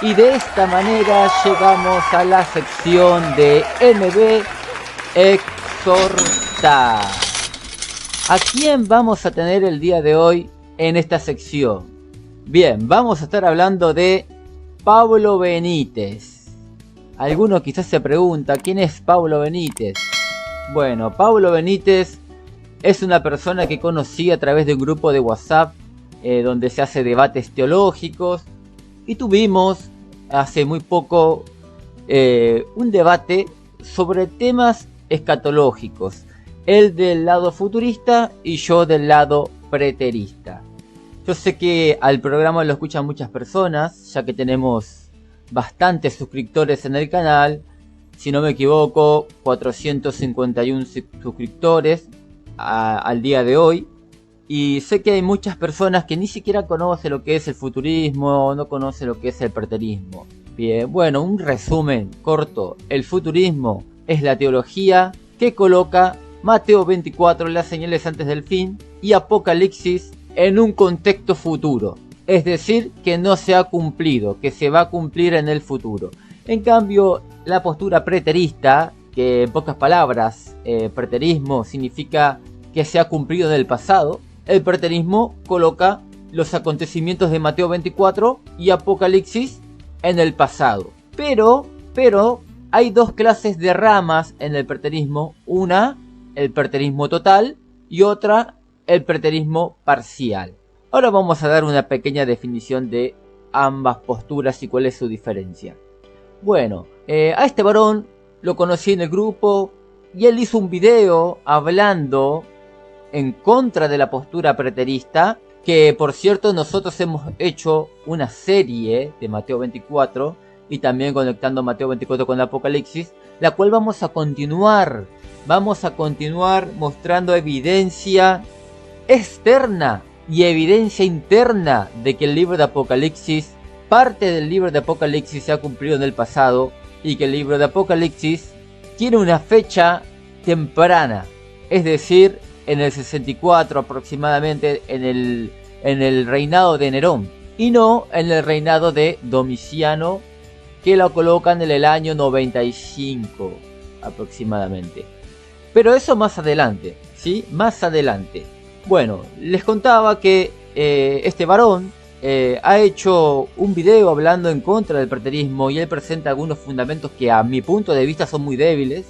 Y de esta manera llegamos a la sección de NB Exhorta. ¿A quién vamos a tener el día de hoy en esta sección? Bien, vamos a estar hablando de Pablo Benítez. Alguno quizás se pregunta, ¿quién es Pablo Benítez? Bueno, Pablo Benítez es una persona que conocí a través de un grupo de WhatsApp donde se hace debates teológicos, y tuvimos hace muy poco un debate sobre temas escatológicos, él del lado futurista y yo del lado preterista. Yo sé que al programa lo escuchan muchas personas, ya que tenemos bastantes suscriptores en el canal. Si no me equivoco, 451 suscriptores al día de hoy. Y sé que hay muchas personas que ni siquiera conocen lo que es el futurismo, no conocen lo que es el preterismo. Bien, bueno, un resumen corto. El futurismo es la teología que coloca Mateo 24, las señales antes del fin, y Apocalipsis en un contexto futuro. Es decir, que no se ha cumplido, que se va a cumplir en el futuro. En cambio, la postura preterista, que en pocas palabras, preterismo significa que se ha cumplido en el pasado. El preterismo coloca los acontecimientos de Mateo 24 y Apocalipsis en el pasado. Pero hay dos clases de ramas en el preterismo. Una, el preterismo total, y otra, el preterismo parcial. Ahora vamos a dar una pequeña definición de ambas posturas y cuál es su diferencia. Bueno, a este varón lo conocí en el grupo y él hizo un video hablando en contra de la postura preterista, que por cierto nosotros hemos hecho una serie de Mateo 24 y también conectando Mateo 24 con Apocalipsis, la cual vamos a continuar mostrando evidencia externa y evidencia interna de que el libro de Apocalipsis, parte del libro de Apocalipsis se ha cumplido en el pasado, y que el libro de Apocalipsis tiene una fecha temprana, es decir, en el 64 aproximadamente, en el reinado de Nerón, y no en el reinado de Domiciano, que lo colocan en el año 95 aproximadamente. Pero eso más adelante, ¿sí? Más adelante. Bueno, les contaba que este varón ha hecho un video hablando en contra del preterismo, y él presenta algunos fundamentos que a mi punto de vista son muy débiles,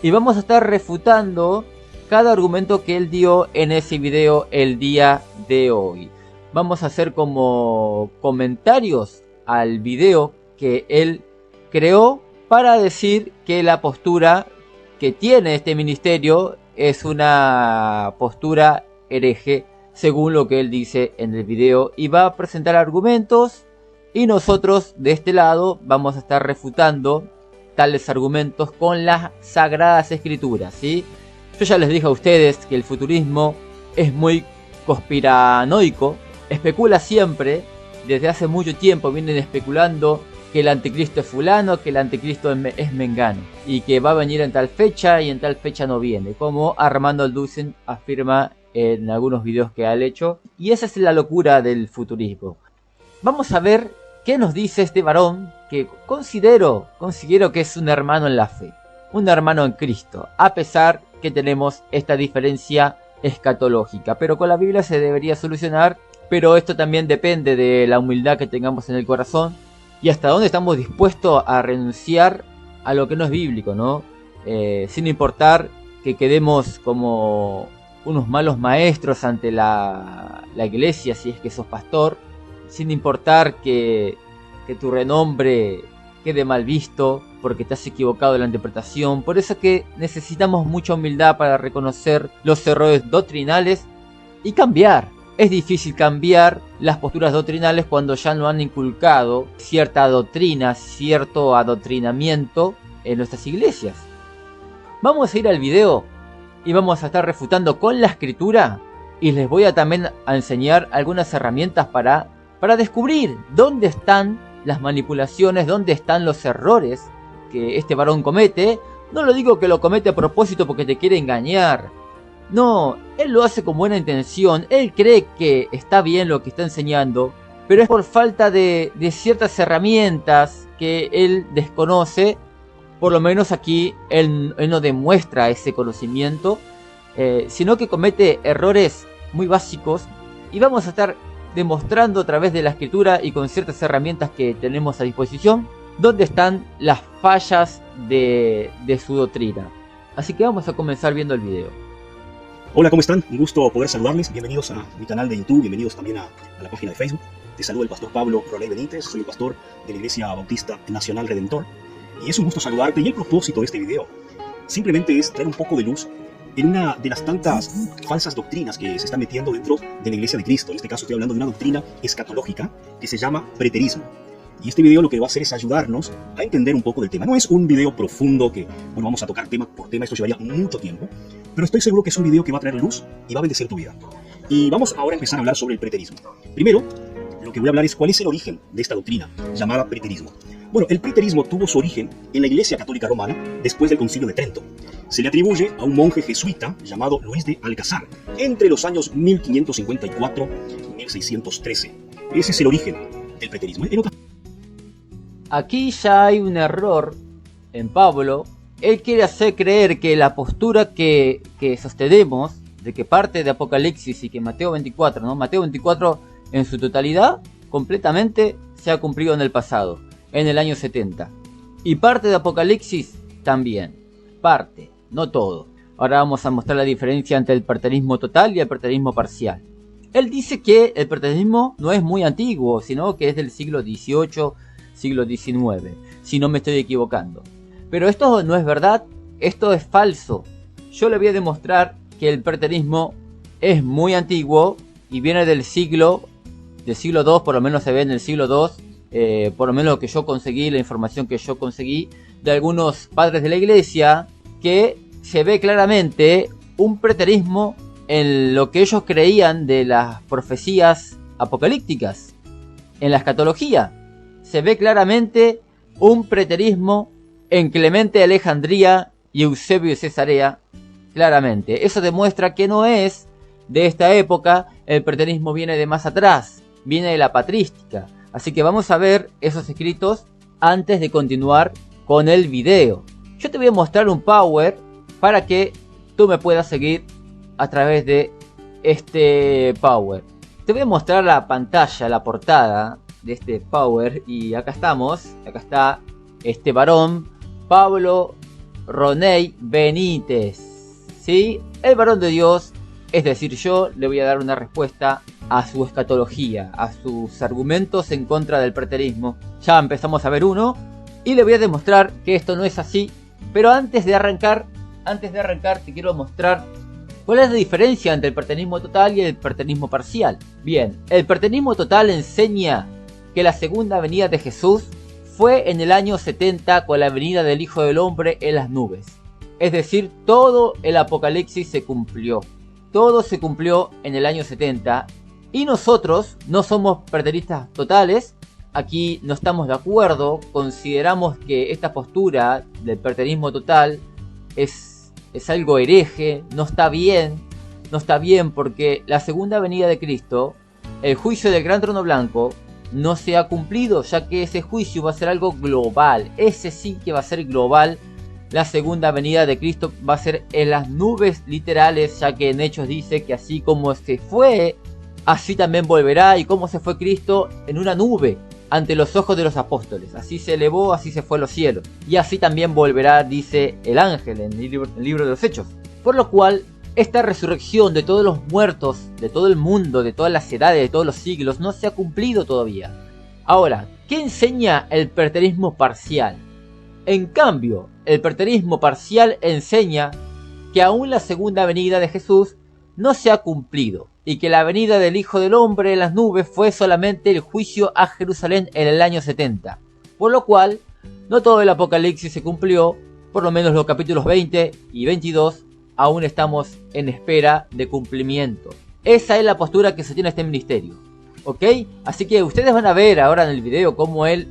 y vamos a estar refutando cada argumento que él dio en ese video el día de hoy. Vamos a hacer como comentarios al video que él creó para decir que la postura que tiene este ministerio es una postura hereje, según lo que él dice en el video, y va a presentar argumentos, y nosotros de este lado vamos a estar refutando tales argumentos con las sagradas escrituras, ¿sí? Yo ya les dije a ustedes que el futurismo es muy conspiranoico, especula siempre, desde hace mucho tiempo vienen especulando que el anticristo es fulano, que el anticristo es mengano, y que va a venir en tal fecha y en tal fecha no viene, como Armando Alducin afirma en algunos videos que ha hecho, y esa es la locura del futurismo. Vamos a ver qué nos dice este varón, que considero que es un hermano en la fe, un hermano en Cristo, a pesar que tenemos esta diferencia escatológica, pero con la Biblia se debería solucionar. Pero esto también depende de la humildad que tengamos en el corazón y hasta dónde estamos dispuestos a renunciar a lo que no es bíblico, ¿no? Sin importar que quedemos como unos malos maestros ante la iglesia, si es que sos pastor, sin importar que tu renombre quede mal visto porque te has equivocado en la interpretación. Por eso que necesitamos mucha humildad para reconocer los errores doctrinales y cambiar. Es difícil cambiar las posturas doctrinales cuando ya no han inculcado cierta doctrina, cierto adoctrinamiento en nuestras iglesias. Vamos a ir al video y vamos a estar refutando con la escritura, y les voy a también a enseñar algunas herramientas para descubrir dónde están las manipulaciones, dónde están los errores que este varón comete. No lo digo que lo comete a propósito porque te quiere engañar. No, él lo hace con buena intención, él cree que está bien lo que está enseñando, pero es por falta de ciertas herramientas que él desconoce. Por lo menos aquí él no demuestra ese conocimiento, sino que comete errores muy básicos, y vamos a estar demostrando a través de la escritura y con ciertas herramientas que tenemos a disposición dónde están las fallas de su doctrina. Así que vamos a comenzar viendo el video. Hola, ¿cómo están? Un gusto poder saludarles. Bienvenidos a mi canal de YouTube, bienvenidos también a la página de Facebook. Te saluda el pastor Pablo Roney Benítez, soy el pastor de la Iglesia Bautista Nacional Redentor. Y es un gusto saludarte, y el propósito de este video simplemente es traer un poco de luz en una de las tantas falsas doctrinas que se están metiendo dentro de la Iglesia de Cristo. En este caso estoy hablando de una doctrina escatológica que se llama preterismo. Y este video lo que va a hacer es ayudarnos a entender un poco del tema. No es un video profundo que, bueno, vamos a tocar tema por tema, esto llevaría mucho tiempo, pero estoy seguro que es un video que va a traer luz y va a bendecir tu vida. Y vamos ahora a empezar a hablar sobre el preterismo. Primero, lo que voy a hablar es cuál es el origen de esta doctrina llamada preterismo. Bueno, el preterismo tuvo su origen en la Iglesia Católica Romana después del Concilio de Trento. Se le atribuye a un monje jesuita llamado Luis de Alcázar entre los años 1554 y 1613. Ese es el origen del preterismo. Aquí ya hay un error en Pablo. Él quiere hacer creer que la postura que sostenemos, de que parte de Apocalipsis y que Mateo 24, ¿no? Mateo 24 en su totalidad, completamente se ha cumplido en el pasado, en el año 70. Y parte de Apocalipsis también. Parte, no todo. Ahora vamos a mostrar la diferencia entre el preterismo total y el preterismo parcial. Él dice que el preterismo no es muy antiguo, sino que es del siglo XVIII, siglo XIX, si no me estoy equivocando. Pero esto no es verdad, esto es falso. Yo le voy a demostrar que el preterismo es muy antiguo y viene del siglo II, por lo menos se ve en el siglo II, por lo menos lo que yo conseguí, la información que yo conseguí de algunos padres de la iglesia, que se ve claramente un preterismo en lo que ellos creían de las profecías apocalípticas, en la escatología. Se ve claramente un preterismo en Clemente de Alejandría y Eusebio de Cesarea, claramente. Eso demuestra que no es de esta época, el preterismo viene de más atrás, viene de la patrística. Así que vamos a ver esos escritos antes de continuar con el video. Yo te voy a mostrar un power para que tú me puedas seguir a través de este power. Te voy a mostrar la pantalla, la portada de este power, y acá estamos, acá está este varón, Pablo Roney Benítez, ¿sí? El varón de Dios, es decir, yo le voy a dar una respuesta a su escatología, a sus argumentos en contra del preterismo. Ya empezamos a ver uno, y le voy a demostrar que esto no es así, pero antes de arrancar te quiero mostrar cuál es la diferencia entre el preterismo total y el preterismo parcial. Bien, el preterismo total enseña que la segunda venida de Jesús fue en el año 70 con la venida del Hijo del Hombre en las nubes. Es decir, todo el Apocalipsis se cumplió. Todo se cumplió en el año 70. Y nosotros no somos preteristas totales. Aquí no estamos de acuerdo. Consideramos que esta postura del preterismo total es algo hereje. No está bien. No está bien porque la segunda venida de Cristo, el juicio del gran trono blanco, no se ha cumplido, ya que ese juicio va a ser algo global. Ese sí que va a ser global. La segunda venida de Cristo va a ser en las nubes literales, ya que en Hechos dice que así como se fue, así también volverá. Y como se fue Cristo en una nube ante los ojos de los apóstoles, así se elevó, así se fue a los cielos, y así también volverá, dice el ángel en el libro de los Hechos. Por lo cual, esta resurrección de todos los muertos, de todo el mundo, de todas las edades, de todos los siglos, no se ha cumplido todavía. Ahora, ¿qué enseña el preterismo parcial? En cambio, el preterismo parcial enseña que aún la segunda venida de Jesús no se ha cumplido, y que la venida del Hijo del Hombre en las nubes fue solamente el juicio a Jerusalén en el año 70. Por lo cual, no todo el Apocalipsis se cumplió, por lo menos los capítulos 20 y 22, aún estamos en espera de cumplimiento. Esa es la postura que se tiene este ministerio, ¿ok? Así que ustedes van a ver ahora en el video cómo él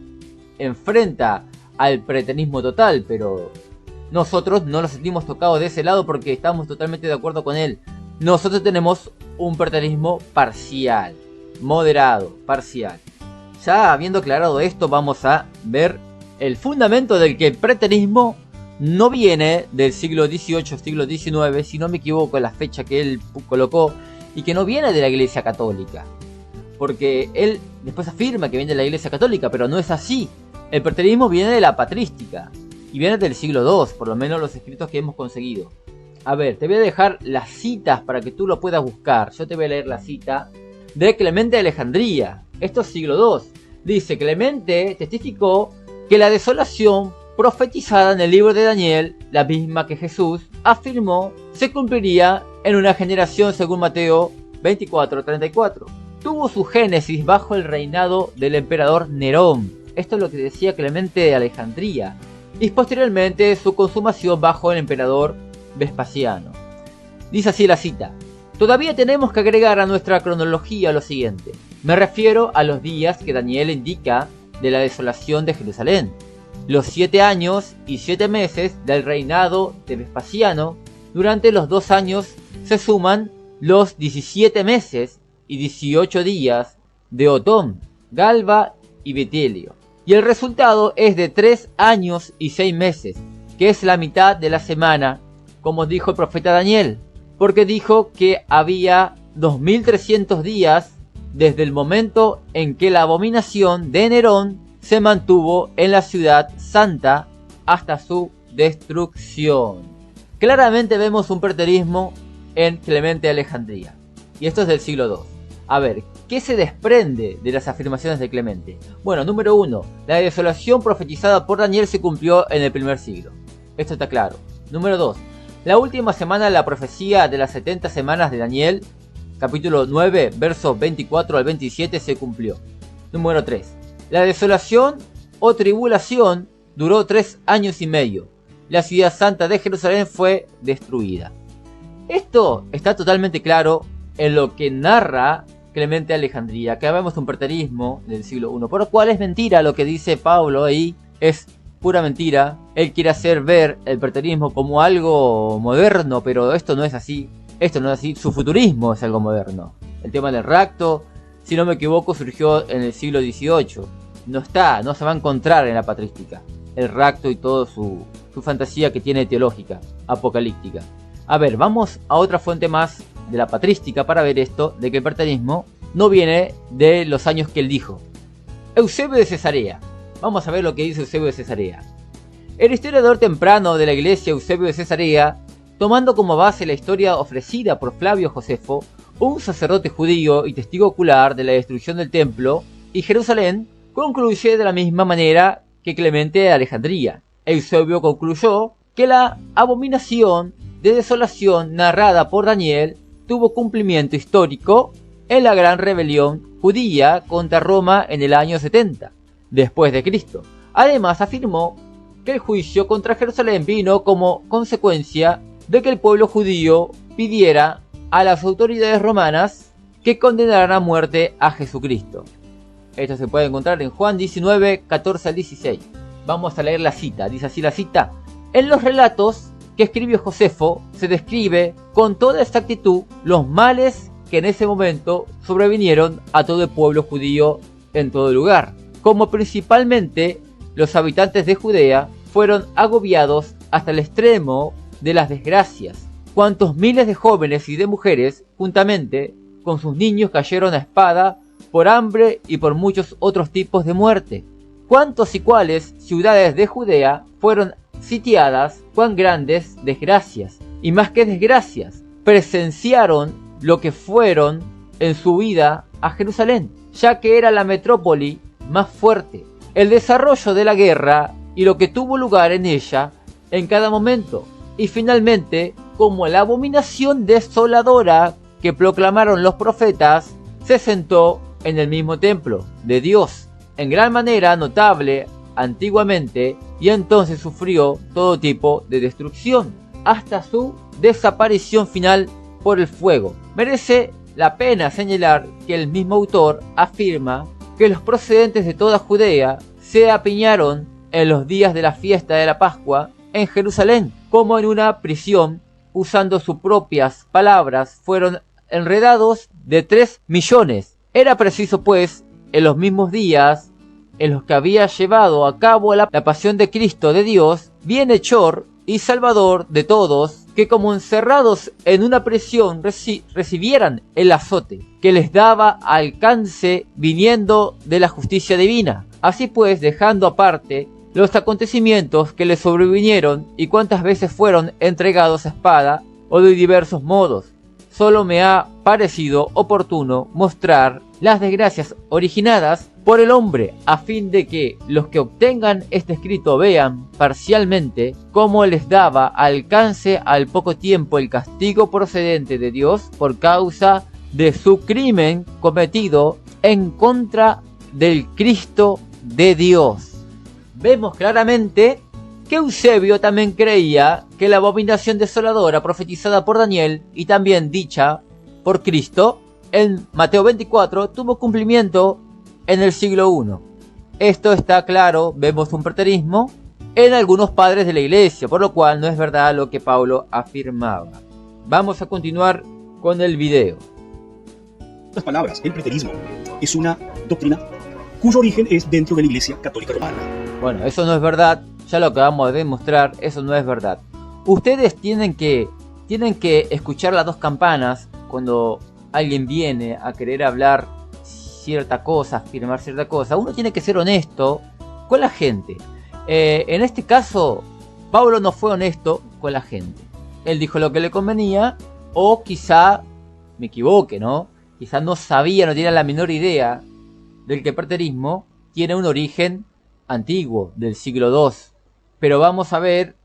enfrenta al preterismo total, pero nosotros no nos sentimos tocados de ese lado porque estamos totalmente de acuerdo con él. Nosotros tenemos un preterismo parcial. moderado, parcial. Ya habiendo aclarado esto, vamos a ver el fundamento del que el preterismo no viene del siglo XVIII, siglo XIX, si no me equivoco, la fecha que él colocó, y que no viene de la Iglesia Católica. Porque él después afirma que viene de la Iglesia Católica, pero no es así. El preterismo viene de la patrística, y viene del siglo II, por lo menos los escritos que hemos conseguido. A ver, te voy a dejar las citas para que tú lo puedas buscar. Yo te voy a leer la cita de Clemente de Alejandría. Esto es siglo II. Dice: Clemente testificó que la desolación profetizada en el libro de Daniel, la misma que Jesús afirmó, se cumpliría en una generación según Mateo 24:34. Tuvo su génesis bajo el reinado del emperador Nerón. Esto es lo que decía Clemente de Alejandría. Y posteriormente su consumación bajo el emperador Vespasiano. Dice así la cita: todavía tenemos que agregar a nuestra cronología lo siguiente. Me refiero a los días que Daniel indica de la desolación de Jerusalén. Los 7 años y 7 meses del reinado de Vespasiano. Durante los 2 años se suman los 17 meses y 18 días de Otón, Galba y Betelio. Y el resultado es de 3 años y 6 meses, que es la mitad de la semana, como dijo el profeta Daniel, porque dijo que había 2300 días desde el momento en que la abominación de Nerón se mantuvo en la ciudad santa hasta su destrucción. Claramente vemos un preterismo en Clemente de Alejandría, y esto es del siglo II. A ver, ¿qué se desprende de las afirmaciones de Clemente? Bueno, número 1, la desolación profetizada por Daniel se cumplió en el primer siglo. Esto está claro. Número 2, la última semana de la profecía de las 70 semanas de Daniel, capítulo 9, versos 24 al 27, se cumplió. Número 3, la desolación o tribulación duró 3 años y medio. La ciudad santa de Jerusalén fue destruida. Esto está totalmente claro en lo que narra Clemente de Alejandría. Acá vemos un preterismo del siglo I, por lo cual es mentira lo que dice Pablo ahí, es pura mentira. Él quiere hacer ver el preterismo como algo moderno, pero esto no es así. Esto no es así, su futurismo es algo moderno. El tema del rapto, si no me equivoco, surgió en el siglo XVIII. No se va a encontrar en la patrística el rapto y toda su fantasía que tiene teológica, apocalíptica. A ver, vamos a otra fuente más de la patrística para ver esto, de que el preterismo no viene de los años que él dijo. Eusebio de Cesarea. Vamos a ver lo que dice Eusebio de Cesarea. El historiador temprano de la iglesia, Eusebio de Cesarea, tomando como base la historia ofrecida por Flavio Josefo, un sacerdote judío y testigo ocular de la destrucción del templo y Jerusalén, concluye de la misma manera que Clemente de Alejandría. Eusebio concluyó que la abominación de desolación narrada por Daniel tuvo cumplimiento histórico en la gran rebelión judía contra Roma en el año 70 después de Cristo. Además afirmó que el juicio contra Jerusalén vino como consecuencia de que el pueblo judío pidiera a las autoridades romanas que condenaran a muerte a Jesucristo. Esto se puede encontrar en Juan 19, 14 al 16. Vamos a leer la cita. Dice así la cita: en los relatos que escribió Josefo se describe con toda exactitud los males que en ese momento sobrevinieron a todo el pueblo judío en todo lugar, como principalmente los habitantes de Judea fueron agobiados hasta el extremo de las desgracias, cuantos miles de jóvenes y de mujeres juntamente con sus niños cayeron a espada por hambre y por muchos otros tipos de muerte, cuántos y cuáles ciudades de Judea fueron sitiadas, cuán grandes desgracias, y más que desgracias, presenciaron lo que fueron en su vida a Jerusalén, ya que era la metrópoli más fuerte, el desarrollo de la guerra y lo que tuvo lugar en ella en cada momento, y finalmente como la abominación desoladora que proclamaron los profetas se sentó en el mismo templo de Dios, en gran manera notable antiguamente, y entonces sufrió todo tipo de destrucción hasta su desaparición final por el fuego. Merece la pena señalar que el mismo autor afirma que los procedentes de toda Judea se apiñaron en los días de la fiesta de la Pascua en Jerusalén, como en una prisión, usando sus propias palabras, fueron enredados de 3 millones Era preciso, pues, en los mismos días en los que había llevado a cabo la pasión de Cristo de Dios, bienhechor y salvador de todos, que como encerrados en una prisión recibieran el azote que les daba alcance viniendo de la justicia divina. Así pues, dejando aparte los acontecimientos que les sobrevinieron y cuántas veces fueron entregados a espada o de diversos modos, solo me ha parecido oportuno mostrar las desgracias originadas por el hombre, a fin de que los que obtengan este escrito vean parcialmente cómo les daba alcance al poco tiempo el castigo procedente de Dios por causa de su crimen cometido en contra del Cristo de Dios. Vemos claramente que Eusebio también creía que la abominación desoladora profetizada por Daniel y también dicha por Cristo en Mateo 24 tuvo cumplimiento en el siglo I. Esto está claro, vemos un preterismo en algunos padres de la iglesia, por lo cual no es verdad lo que Pablo afirmaba. Vamos a continuar con el video. En otras palabras, el preterismo es una doctrina cuyo origen es dentro de la Iglesia Católica Romana. Bueno, eso no es verdad, ya lo acabamos de demostrar, eso no es verdad. Ustedes tienen que escuchar las dos campanas cuando alguien viene a querer hablar cierta cosa, afirmar cierta cosa. Uno tiene que ser honesto con la gente. En este caso, Pablo no fue honesto con la gente. Él dijo lo que le convenía, o quizá me equivoque, ¿no? Quizá no sabía, no tenía la menor idea del que el preterismo tiene un origen antiguo, del siglo II. Pero vamos a ver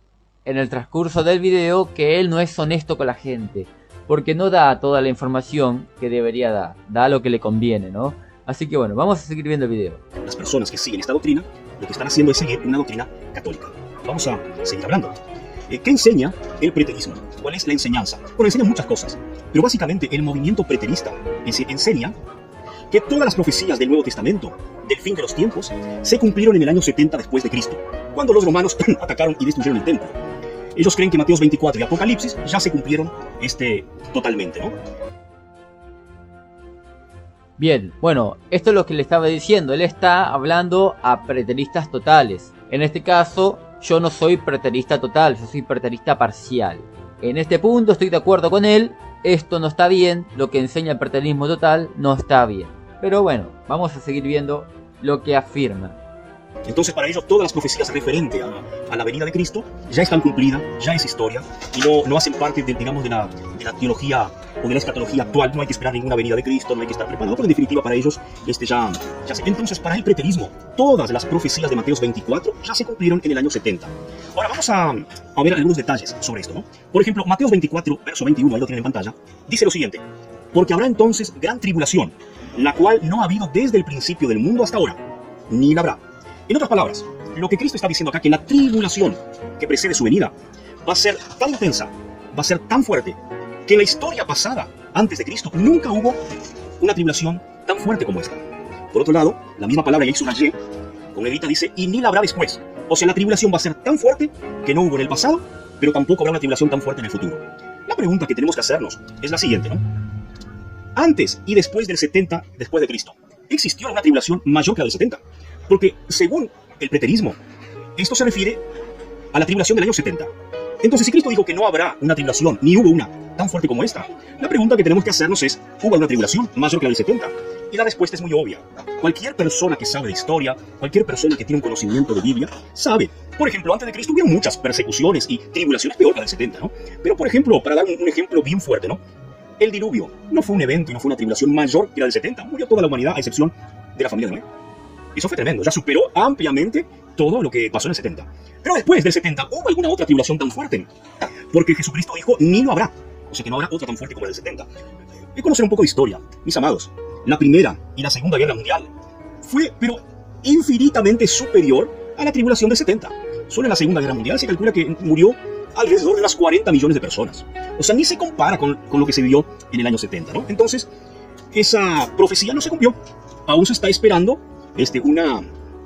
en el transcurso del video que él no es honesto con la gente, porque no da toda la información que debería dar, da lo que le conviene, ¿no? Así que bueno, vamos a seguir viendo el video. Las personas que siguen esta doctrina, lo que están haciendo es seguir una doctrina católica. Vamos a seguir hablando. ¿Qué enseña el preterismo? ¿Cuál es la enseñanza? Bueno, enseña muchas cosas, pero básicamente el movimiento preterista enseña que todas las profecías del Nuevo Testamento, del fin de los tiempos, se cumplieron en el año 70 después de Cristo, cuando los romanos atacaron y destruyeron el templo. Ellos creen que Mateos 24 y Apocalipsis ya se cumplieron totalmente, ¿no? Bien, bueno, esto es lo que le estaba diciendo. Él está hablando a preteristas totales. En este caso, yo no soy preterista total, yo soy preterista parcial. En este punto estoy de acuerdo con él. Esto no está bien, lo que enseña el preterismo total no está bien. Pero bueno, vamos a seguir viendo lo que afirma. Entonces para ellos todas las profecías referentes a la venida de Cristo ya están cumplidas, ya es historia y no hacen parte de la teología o de la escatología actual. No hay que esperar ninguna venida de Cristo, no hay que estar preparado, pero en definitiva para ellos ya se. Entonces para el preterismo todas las profecías de Mateos 24 ya se cumplieron en el año 70. Ahora vamos a ver algunos detalles sobre esto, ¿no? Por ejemplo, Mateos 24, verso 21, ahí lo tienen en pantalla, dice lo siguiente: porque habrá entonces gran tribulación, la cual no ha habido desde el principio del mundo hasta ahora, ni la habrá. En otras palabras, lo que Cristo está diciendo acá, que la tribulación que precede su venida va a ser tan intensa, va a ser tan fuerte, que en la historia pasada, antes de Cristo, nunca hubo una tribulación tan fuerte como esta. Por otro lado, la misma palabra que hizo Gallé, con negrita dice, y ni la habrá después. O sea, la tribulación va a ser tan fuerte que no hubo en el pasado, pero tampoco habrá una tribulación tan fuerte en el futuro. La pregunta que tenemos que hacernos es la siguiente, ¿no? Antes y después del 70, después de Cristo, ¿existió una tribulación mayor que la del 70? Porque según el preterismo, esto se refiere a la tribulación del año 70. Entonces, si Cristo dijo que no habrá una tribulación, ni hubo una tan fuerte como esta, la pregunta que tenemos que hacernos es, ¿hubo una tribulación mayor que la del 70? Y la respuesta es muy obvia. Cualquier persona que sabe de historia, cualquier persona que tiene un conocimiento de Biblia, sabe. Por ejemplo, antes de Cristo hubieron muchas persecuciones y tribulaciones peor que la del 70, ¿no? Pero, por ejemplo, para dar un ejemplo bien fuerte, ¿no? El diluvio no fue un evento y no fue una tribulación mayor que la del 70. Murió toda la humanidad, a excepción de la familia de Noé. Eso fue tremendo, ya superó ampliamente todo lo que pasó en el 70. Pero después del 70, ¿hubo alguna otra tribulación tan fuerte? Porque Jesucristo dijo, ni lo habrá. O sea que no habrá otra tan fuerte como la del 70. Hay que conocer un poco de historia, mis amados. La Primera y la Segunda Guerra Mundial fue, pero infinitamente superior a la tribulación del 70. Solo en la Segunda Guerra Mundial se calcula que murió alrededor de unas 40 millones de personas. O sea, ni se compara con lo que se vivió en el año 70, ¿no? Entonces, esa profecía no se cumplió. Aún se está esperando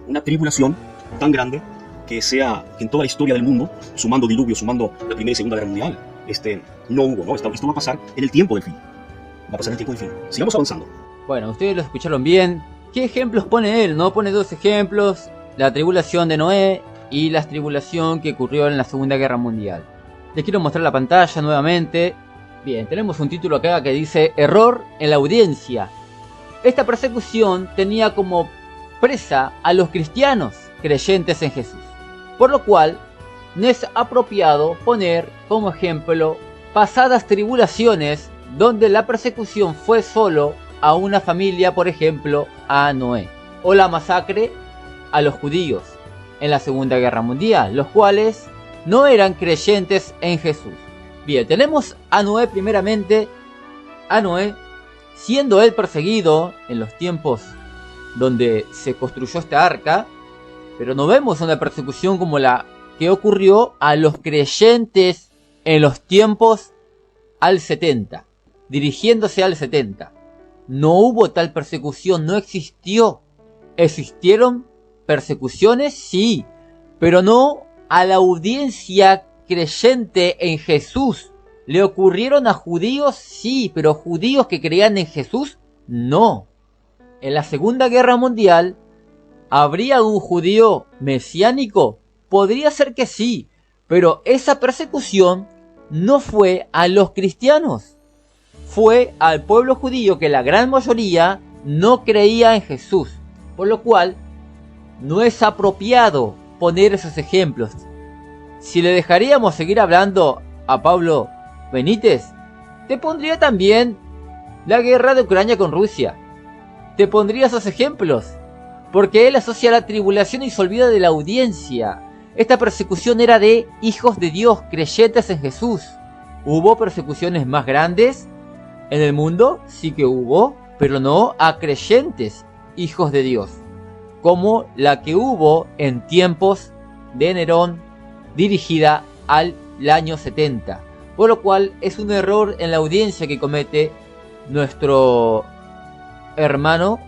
una tribulación tan grande que sea en toda la historia del mundo, sumando diluvio, sumando la Primera y Segunda Guerra Mundial, no hubo, ¿no? Esto va a pasar en el tiempo del fin. Va a pasar en el tiempo del fin. Sigamos avanzando. Bueno, ustedes lo escucharon bien. ¿Qué ejemplos pone él? No pone dos ejemplos: la tribulación de Noé y la tribulación que ocurrió en la Segunda Guerra Mundial. Les quiero mostrar la pantalla nuevamente. Bien, tenemos un título acá que dice Error en la audiencia. Esta persecución tenía como presa a los cristianos creyentes en Jesús, por lo cual no es apropiado poner como ejemplo pasadas tribulaciones donde la persecución fue solo a una familia, por ejemplo a Noé, o la masacre a los judíos en la Segunda Guerra Mundial, los cuales no eran creyentes en Jesús. Bien, tenemos a Noé primeramente, a Noé siendo él perseguido en los tiempos donde se construyó esta arca, pero no vemos una persecución como la que ocurrió a los creyentes en los tiempos al 70, dirigiéndose al 70. No hubo tal persecución, no existió. ¿Existieron persecuciones? Sí, pero no a la audiencia creyente en Jesús. ¿Le ocurrieron a judíos? Sí, pero judíos que creían en Jesús, no. En la Segunda Guerra Mundial, ¿habría un judío mesiánico? Podría ser que sí, pero esa persecución no fue a los cristianos. Fue al pueblo judío, que la gran mayoría no creía en Jesús. Por lo cual, no es apropiado poner esos ejemplos. Si le dejaríamos seguir hablando a Pablo Benítez, te pondría también la guerra de Ucrania con Rusia. Te pondría esos ejemplos, porque él asocia la tribulación y se olvida de la audiencia. Esta persecución era de hijos de Dios, creyentes en Jesús. ¿Hubo persecuciones más grandes en el mundo? Sí que hubo, pero no a creyentes, hijos de Dios, como la que hubo en tiempos de Nerón, dirigida al año 70. Por lo cual es un error en la audiencia que comete nuestro hermano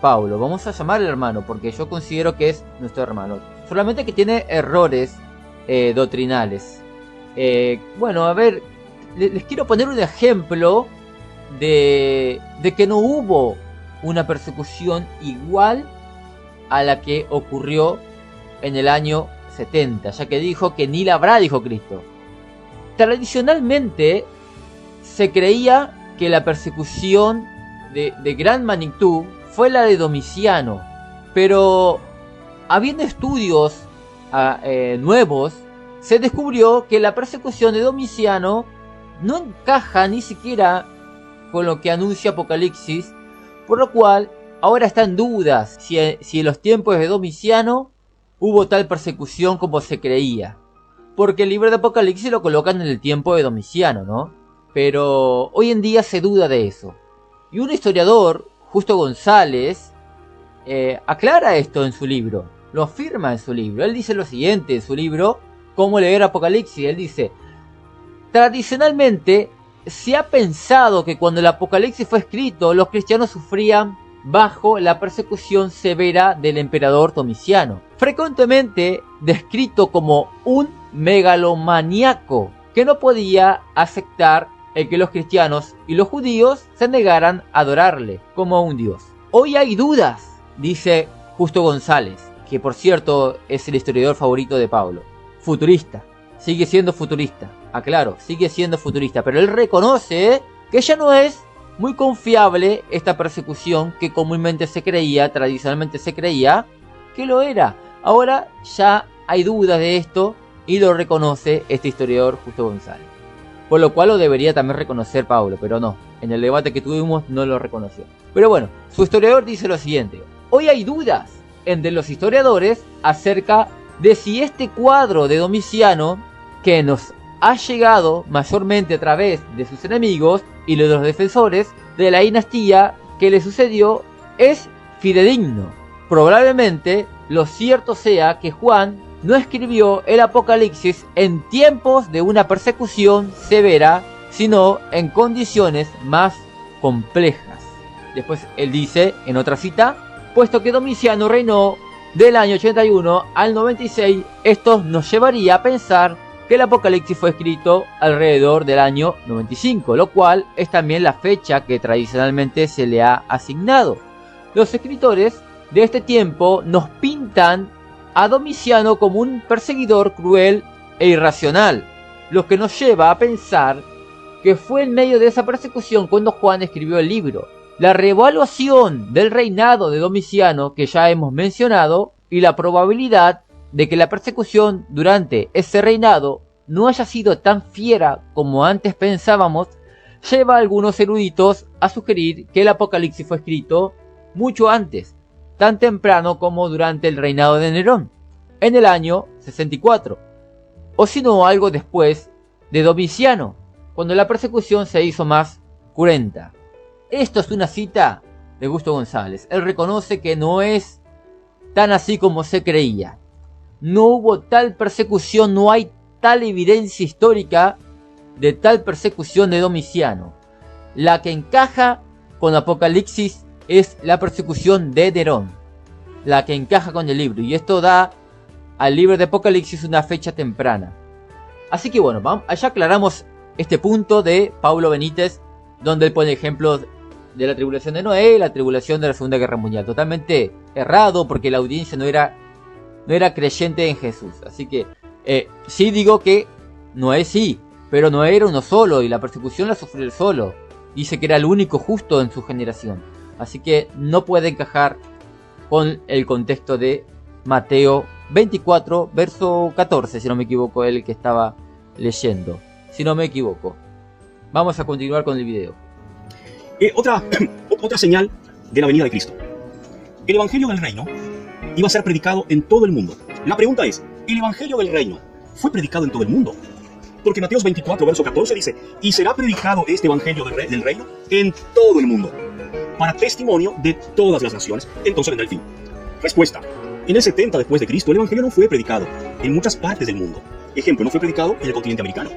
Pablo. Vamos a llamarle hermano porque yo considero que es nuestro hermano. Solamente que tiene errores doctrinales. Bueno, a ver, les quiero poner un ejemplo de que no hubo una persecución igual a la que ocurrió en el año 70, ya que dijo que ni la habrá, dijo Cristo. Tradicionalmente se creía que la persecución de gran magnitud fue la de Domiciano, pero habiendo estudios nuevos, se descubrió que la persecución de Domiciano no encaja ni siquiera con lo que anuncia Apocalipsis, por lo cual ahora está en dudas si en los tiempos de Domiciano hubo tal persecución como se creía, porque el libro de Apocalipsis lo colocan en el tiempo de Domiciano, ¿no? Pero hoy en día se duda de eso. Y un historiador, Justo González, aclara esto en su libro, lo afirma en su libro. Él dice lo siguiente en su libro, Cómo leer Apocalipsis. Él dice: tradicionalmente se ha pensado que cuando el Apocalipsis fue escrito, los cristianos sufrían bajo la persecución severa del emperador Domiciano, frecuentemente descrito como un megalomaníaco que no podía aceptar el que los cristianos y los judíos se negaran a adorarle como un dios. Hoy hay dudas, dice Justo González, que por cierto es el historiador favorito de Pablo. Futurista, sigue siendo futurista, aclaro, sigue siendo futurista, pero él reconoce que ya no es muy confiable esta persecución que comúnmente se creía, tradicionalmente se creía que lo era. Ahora ya hay dudas de esto y lo reconoce este historiador Justo González. Por lo cual lo debería también reconocer Pablo, pero no. En el debate que tuvimos no lo reconoció. Pero bueno, su historiador dice lo siguiente: hoy hay dudas entre los historiadores acerca de si este cuadro de Domiciano, que nos ha llegado mayormente a través de sus enemigos y de los defensores de la dinastía que le sucedió, es fidedigno. Probablemente lo cierto sea que Juan no escribió el Apocalipsis en tiempos de una persecución severa, sino en condiciones más complejas. Después él dice en otra cita: puesto que Domiciano reinó del año 81 al 96, esto nos llevaría a pensar que el Apocalipsis fue escrito alrededor del año 95, lo cual es también la fecha que tradicionalmente se le ha asignado. Los escritores de este tiempo nos pintan a Domiciano como un perseguidor cruel e irracional, lo que nos lleva a pensar que fue en medio de esa persecución cuando Juan escribió el libro. La reevaluación del reinado de Domiciano que ya hemos mencionado y la probabilidad de que la persecución durante ese reinado no haya sido tan fiera como antes pensábamos, lleva a algunos eruditos a sugerir que el Apocalipsis fue escrito mucho antes, tan temprano como durante el reinado de Nerón, en el año 64, o si no algo después de Domiciano, cuando la persecución se hizo más cruenta. Esto es una cita de Augusto González. Él reconoce que no es tan así como se creía. No hubo tal persecución, no hay tal evidencia histórica de tal persecución de Domiciano. La que encaja con Apocalipsis es la persecución de Nerón, la que encaja con el libro, y esto da al libro de Apocalipsis una fecha temprana. Así que bueno, allá aclaramos este punto de Pablo Benítez, donde él pone ejemplos de la tribulación de Noé y la tribulación de la Segunda Guerra Mundial. Totalmente errado, porque la audiencia no era creyente en Jesús. Así que sí digo que Noé sí, pero Noé era uno solo y la persecución la sufrió él solo. Dice que era el único justo en su generación. Así que no puede encajar con el contexto de Mateo 24, verso 14, si no me equivoco, el que estaba leyendo. Si no me equivoco. Vamos a continuar con el video. Otra señal de la venida de Cristo. El Evangelio del Reino iba a ser predicado en todo el mundo. La pregunta es, ¿el Evangelio del Reino fue predicado en todo el mundo? Porque Mateo 24, verso 14 dice, y será predicado este Evangelio del Reino en todo el mundo, para testimonio de todas las naciones, entonces vendrá el fin. Respuesta. En el 70 después de Cristo, el Evangelio no fue predicado en muchas partes del mundo. Ejemplo, no fue predicado en el continente americano.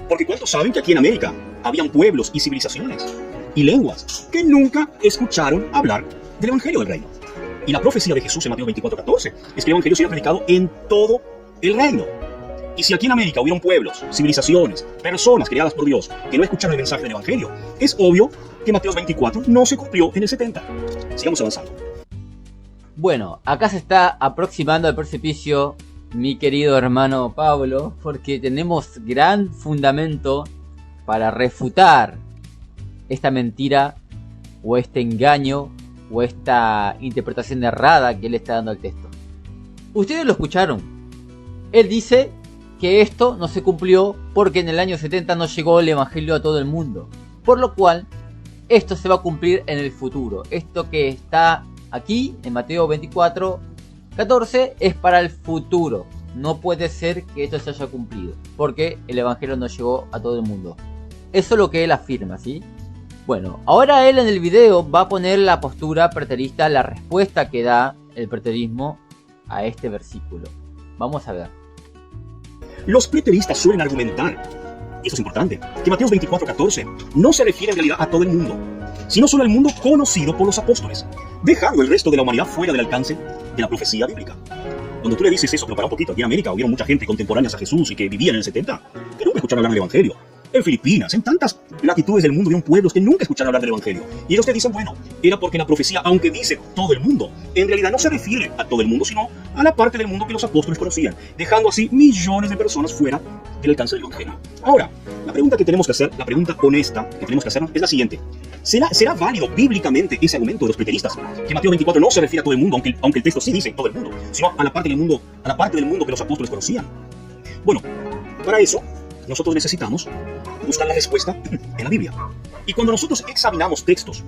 Porque ¿cuántos saben que aquí en América habían pueblos y civilizaciones y lenguas que nunca escucharon hablar del Evangelio del Reino? Y la profecía de Jesús en Mateo 24:14 es que el Evangelio sería predicado en todo el reino. Y si aquí en América hubieron pueblos, civilizaciones, personas creadas por Dios que no escucharon el mensaje del Evangelio, es obvio que Mateo 24 no se cumplió en el 70. Sigamos avanzando. Bueno, acá se está aproximando al precipicio mi querido hermano Pablo, porque tenemos gran fundamento para refutar esta mentira o este engaño o esta interpretación errada que él está dando al texto. Ustedes lo escucharon. Él dice que esto no se cumplió porque en el año 70 no llegó el Evangelio a todo el mundo, por lo cual esto se va a cumplir en el futuro. Esto que está aquí en Mateo 24:14 es para el futuro. No puede ser que esto se haya cumplido porque el Evangelio no llegó a todo el mundo. Eso es lo que él afirma, ¿sí? Bueno, ahora él en el video va a poner la postura preterista, la respuesta que da el preterismo a este versículo. Vamos a ver. Los preteristas suelen argumentar, y eso es importante, que Mateo 24:14 no se refiere en realidad a todo el mundo, sino solo al mundo conocido por los apóstoles, dejando el resto de la humanidad fuera del alcance de la profecía bíblica. Cuando tú le dices eso, pero para un poquito, aquí en América hubieron mucha gente contemporánea a Jesús y que vivían en el 70, que nunca escucharon hablar del Evangelio. En Filipinas, en tantas latitudes del mundo, había pueblos que nunca escucharon hablar del Evangelio. Y ellos te dicen, bueno, era porque la profecía, aunque dice todo el mundo, en realidad no se refiere a todo el mundo, sino a la parte del mundo que los apóstoles conocían, dejando así millones de personas fuera del alcance del Evangelio. Ahora, la pregunta que tenemos que hacer, la pregunta honesta que tenemos que hacernos es la siguiente. ¿Será válido bíblicamente ese argumento de los preteristas? Que Mateo 24 no se refiere a todo el mundo, aunque el texto sí dice todo el mundo, sino a la parte del mundo que los apóstoles conocían. Bueno, para eso nosotros necesitamos buscar la respuesta en la Biblia. Y cuando nosotros examinamos textos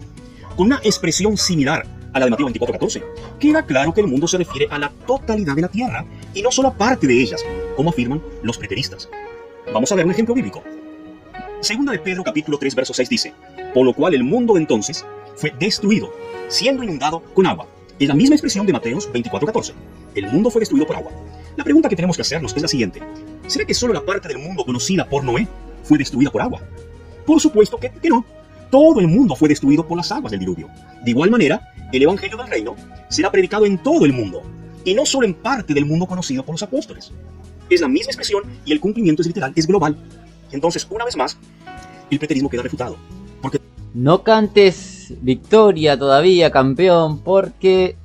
con una expresión similar a la de Mateo 24:14, queda claro que el mundo se refiere a la totalidad de la tierra y no solo a parte de ellas, como afirman los preteristas. Vamos a ver un ejemplo bíblico. Segunda de Pedro capítulo 3 verso 6 dice, por lo cual el mundo entonces fue destruido, siendo inundado con agua. Es la misma expresión de Mateo 24:14. El mundo fue destruido por agua. La pregunta que tenemos que hacernos es la siguiente. ¿Será que solo la parte del mundo conocida por Noé fue destruida por agua? Por supuesto que no. Todo el mundo fue destruido por las aguas del diluvio. De igual manera, el Evangelio del Reino será predicado en todo el mundo, y no solo en parte del mundo conocido por los apóstoles. es la misma expresión y el cumplimiento es literal, es global. Entonces, una vez más, el preterismo queda refutado. No cantes victoria todavía, campeón, porque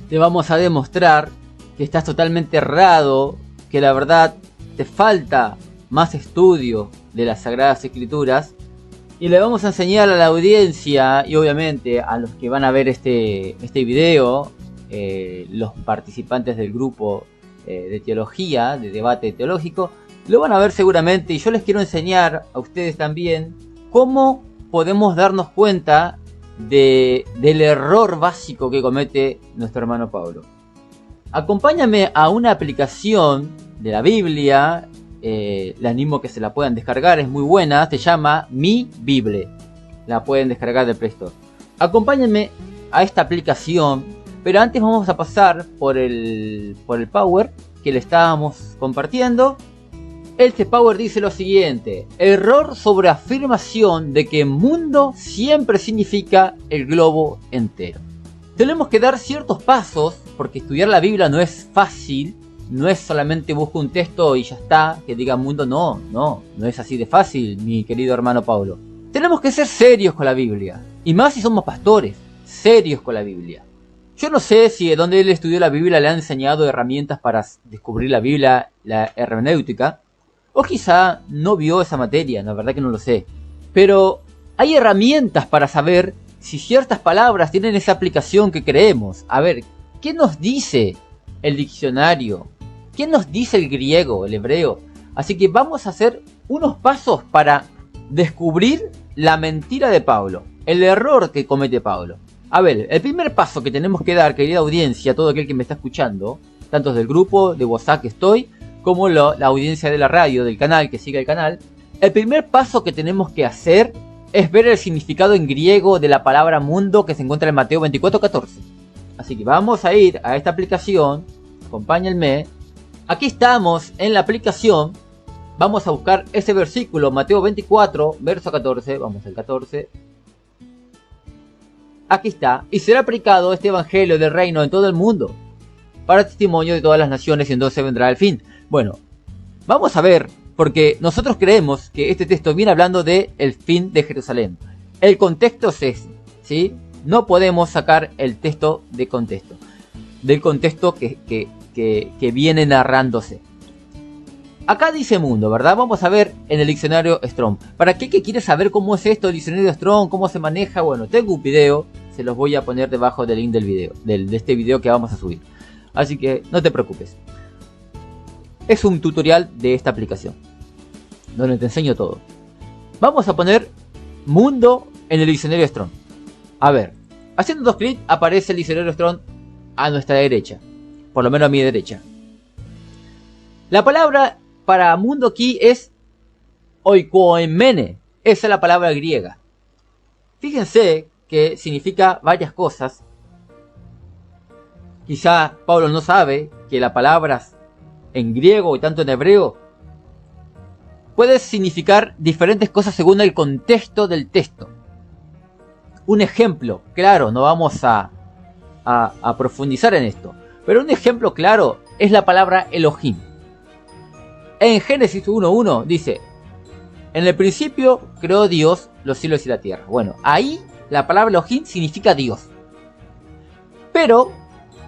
te vamos a demostrar que estás totalmente errado, que la verdad te falta más estudio de las Sagradas Escrituras, y le vamos a enseñar a la audiencia y obviamente a los que van a ver este video, los participantes del grupo de teología, de debate teológico, lo van a ver seguramente, y yo les quiero enseñar a ustedes también cómo podemos darnos cuenta del error básico que comete nuestro hermano Pablo. Acompáñame a una aplicación de la Biblia, les animo que se la puedan descargar, es muy buena, se llama Mi Bible, la pueden descargar del Play Store. Acompáñenme a esta aplicación, pero antes vamos a pasar por el Power que le estábamos compartiendo. Este Power dice lo siguiente: error sobre afirmación de que mundo siempre significa el globo entero. Tenemos que dar ciertos pasos, porque estudiar la Biblia no es fácil, no es solamente busco un texto y ya está, que diga mundo, no es así de fácil, mi querido hermano Pablo. Tenemos que ser serios con la Biblia, y más si somos pastores, serios con la Biblia. Yo no sé si donde él estudió la Biblia le han enseñado herramientas para descubrir la Biblia, la hermenéutica, o quizá no vio esa materia, la verdad que no lo sé. Pero hay herramientas para saber si ciertas palabras tienen esa aplicación que creemos. A ver, ¿qué nos dice el diccionario? ¿Qué nos dice el griego, el hebreo? Así que vamos a hacer unos pasos para descubrir la mentira de Pablo, el error que comete Pablo. A ver, el primer paso que tenemos que dar, querida audiencia, todo aquel que me está escuchando, tanto del grupo de WhatsApp que estoy, como la audiencia de la radio, del canal, que sigue el canal, el primer paso que tenemos que hacer es ver el significado en griego de la palabra mundo que se encuentra en Mateo 24:14. Así que vamos a ir a esta aplicación, acompáñenme. Aquí estamos en la aplicación, vamos a buscar ese versículo, Mateo 24, verso 14, vamos al 14. Aquí está: y será aplicado este evangelio del reino en todo el mundo, para testimonio de todas las naciones, y entonces vendrá el fin. Bueno, vamos a ver, porque nosotros creemos que este texto viene hablando de el fin de Jerusalén. El contexto es ese, ¿sí? No podemos sacar el texto de contexto, del contexto que viene narrándose. Acá dice mundo, ¿verdad? Vamos a ver en el diccionario Strong. ¿Para qué que quiere saber cómo es esto el diccionario Strong? ¿Cómo se maneja? Bueno, tengo un video, se los voy a poner debajo del link del video, de este video que vamos a subir. Así que no te preocupes. Es un tutorial de esta aplicación, donde te enseño todo. Vamos a poner mundo en el diccionario Strong. A ver, haciendo dos clics aparece el diccionario Strong a nuestra derecha. Por lo menos a mi derecha. La palabra para mundo aquí es oikoemene. Esa es la palabra griega. Fíjense que significa varias cosas. Quizá Pablo no sabe que las palabras en griego y tanto en hebreo puede significar diferentes cosas según el contexto del texto. Un ejemplo claro, no vamos a profundizar en esto, pero un ejemplo claro es la palabra Elohim. En Génesis 1:1 dice: en el principio creó Dios los cielos y la tierra. Bueno, ahí la palabra Elohim significa Dios. Pero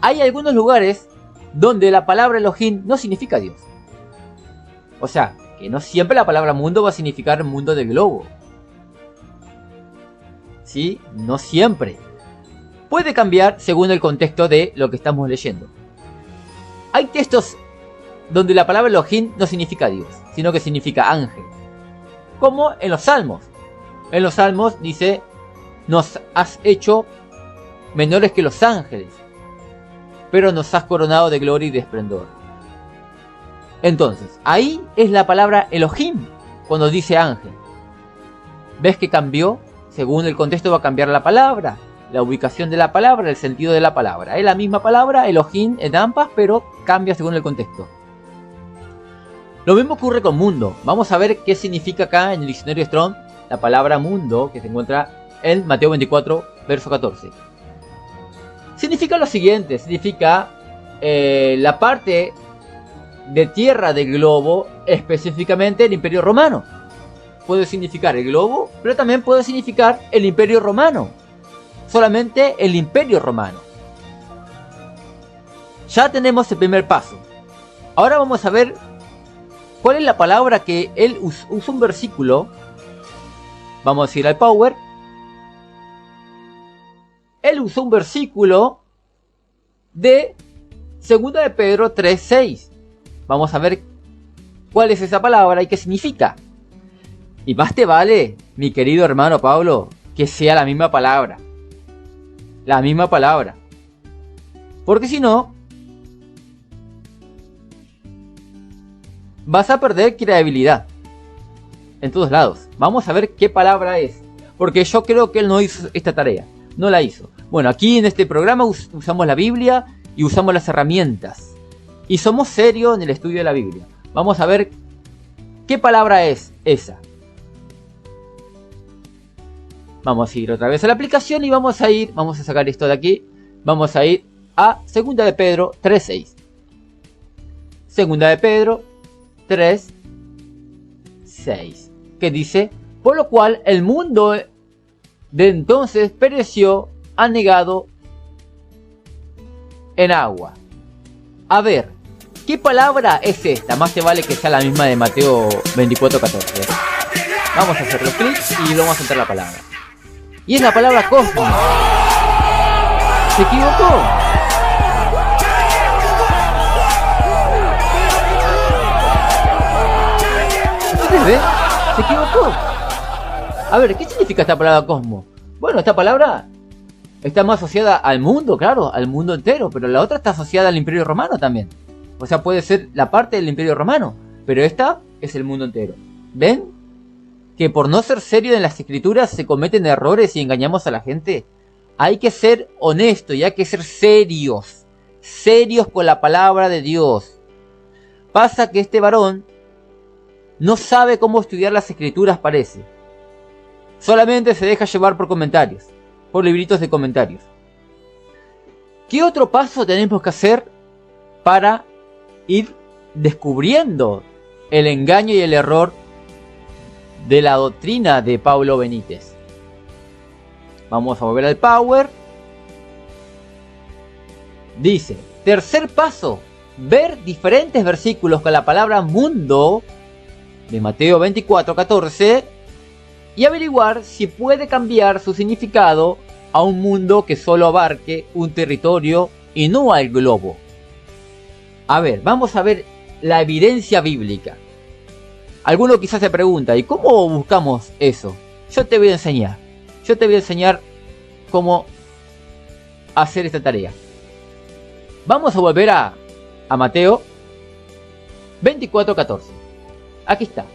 hay algunos lugares donde la palabra Elohim no significa Dios. O sea, que no siempre la palabra mundo va a significar mundo del globo. ¿Sí? No siempre. Puede cambiar según el contexto de lo que estamos leyendo. Hay textos donde la palabra Elohim no significa Dios, sino que significa ángel. Como en los Salmos. En los Salmos dice: nos has hecho menores que los ángeles, pero nos has coronado de gloria y de esplendor. Entonces, ahí es la palabra Elohim cuando dice ángel. ¿Ves que cambió? Según el contexto va a cambiar la palabra, la ubicación de la palabra, el sentido de la palabra. Es la misma palabra, Elohim, en ambas, pero cambia según el contexto. Lo mismo ocurre con mundo. Vamos a ver qué significa acá en el diccionario Strong la palabra mundo, que se encuentra en Mateo 24, verso 14. Significa lo siguiente: significa la parte de tierra del globo, específicamente el Imperio Romano. Puede significar el globo, pero también puede significar el Imperio Romano. Solamente el Imperio Romano. Ya tenemos el primer paso. Ahora vamos a ver cuál es la palabra que él usa un versículo. Vamos a ir al Power. Él usó un versículo de 2 de Pedro 3:6. Vamos a ver cuál es esa palabra y qué significa. Y más te vale, mi querido hermano Pablo, que sea la misma palabra. La misma palabra. Porque si no, vas a perder credibilidad. En todos lados. Vamos a ver qué palabra es. Porque yo creo que él no hizo esta tarea. No la hizo. Bueno, aquí en este programa usamos la Biblia y usamos las herramientas. Y somos serios en el estudio de la Biblia. Vamos a ver qué palabra es esa. Vamos a ir otra vez a la aplicación y vamos a sacar esto de aquí. Vamos a ir a 2 de Pedro 3:6. 2 de Pedro 3:6. Que dice: por lo cual el mundo de entonces pereció anegado en agua. A ver, ¿qué palabra es esta? Más te vale que sea la misma de Mateo 24:14. Vamos a hacer los clics y vamos a entrar la palabra. Y es la palabra cosmos. ¿Se equivocó? ¿Ustedes ven? ¿Se equivocó? A ver, ¿qué significa esta palabra cosmos? Bueno, esta palabra está más asociada al mundo, claro, al mundo entero, pero la otra está asociada al Imperio Romano también. O sea, puede ser la parte del Imperio Romano, pero esta es el mundo entero. ¿Ven? Que por no ser serio en las escrituras se cometen errores y engañamos a la gente. Hay que ser honesto y hay que ser serios. Serios con la palabra de Dios. Pasa que este varón no sabe cómo estudiar las escrituras, parece. Solamente se deja llevar por comentarios, por libritos de comentarios. ¿Qué otro paso tenemos que hacer para ir descubriendo el engaño y el error de la doctrina de Pablo Benítez? Vamos a volver al Power. Dice: tercer paso, ver diferentes versículos con la palabra mundo de Mateo 24:14 y averiguar si puede cambiar su significado a un mundo que solo abarque un territorio y no al globo. A ver, vamos a ver la evidencia bíblica. Alguno quizás se pregunta: ¿y cómo buscamos eso? Yo te voy a enseñar. Yo te voy a enseñar cómo hacer esta tarea. Vamos a volver a Mateo 24:14. Aquí está.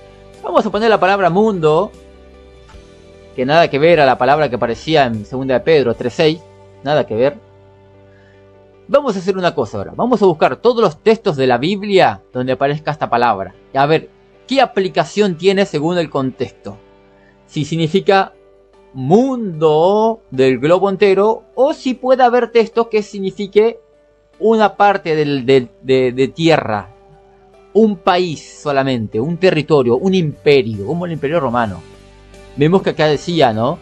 Vamos a poner la palabra mundo, que nada que ver a la palabra que aparecía en 2 de Pedro 3:6. Nada que ver. Vamos a hacer una cosa ahora. Vamos a buscar todos los textos de la Biblia donde aparezca esta palabra. Y a ver qué aplicación tiene según el contexto. Si significa mundo del globo entero, o si puede haber textos que signifique una parte de tierra, un país solamente, un territorio, un imperio, como el Imperio Romano. Vemos que acá decía, ¿no?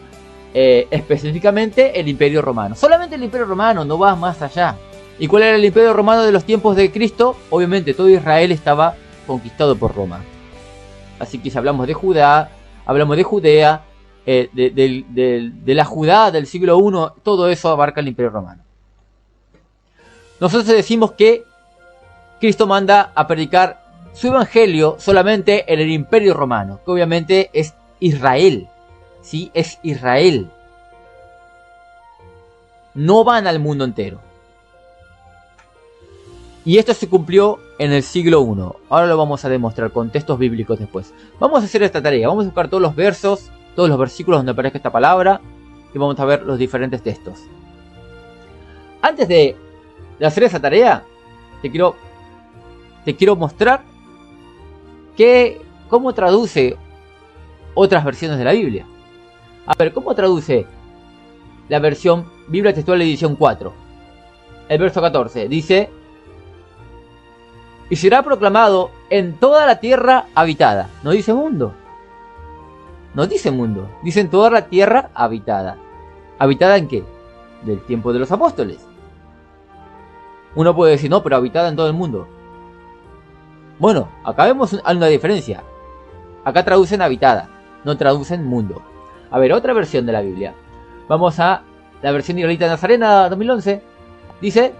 Específicamente el Imperio Romano. Solamente el Imperio Romano, no va más allá. ¿Y cuál era el Imperio Romano de los tiempos de Cristo? Obviamente todo Israel estaba conquistado por Roma. Así que si hablamos de Judá, hablamos de Judea, de la Judá del siglo I, todo eso abarca el Imperio Romano. Nosotros decimos que Cristo manda a predicar su evangelio solamente en el Imperio Romano, que obviamente es Israel. ¿Sí? Es Israel. No van al mundo entero. Y esto se cumplió en el siglo I. Ahora lo vamos a demostrar con textos bíblicos después. Vamos a hacer esta tarea. Vamos a buscar todos los versos, todos los versículos donde aparezca esta palabra. Y vamos a ver los diferentes textos. Antes de hacer esa tarea, te quiero mostrar cómo traduce otras versiones de la Biblia. A ver, ¿cómo traduce la versión Biblia Textual edición 4? El verso 14 dice: y será proclamado en toda la tierra habitada. No dice mundo. No dice mundo. Dice en toda la tierra habitada. ¿Habitada en qué? Del tiempo de los apóstoles. Uno puede decir, no, pero habitada en todo el mundo. Bueno, acá vemos una diferencia. Acá traducen habitada, no traducen mundo. A ver, otra versión de la Biblia. Vamos a la versión israelita Nazarena 2011. Dice,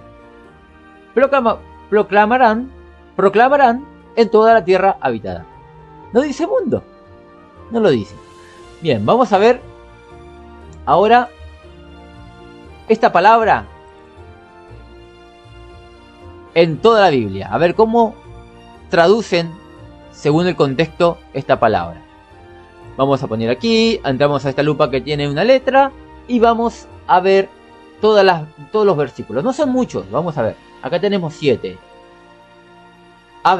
proclamarán en toda la tierra habitada. No dice mundo. No lo dice. Bien, vamos a ver ahora esta palabra en toda la Biblia. A ver cómo traducen según el contexto esta palabra. Vamos a poner aquí, entramos a esta lupa que tiene una letra y vamos a ver todos los versículos. No son muchos, vamos a ver. Acá tenemos 7. A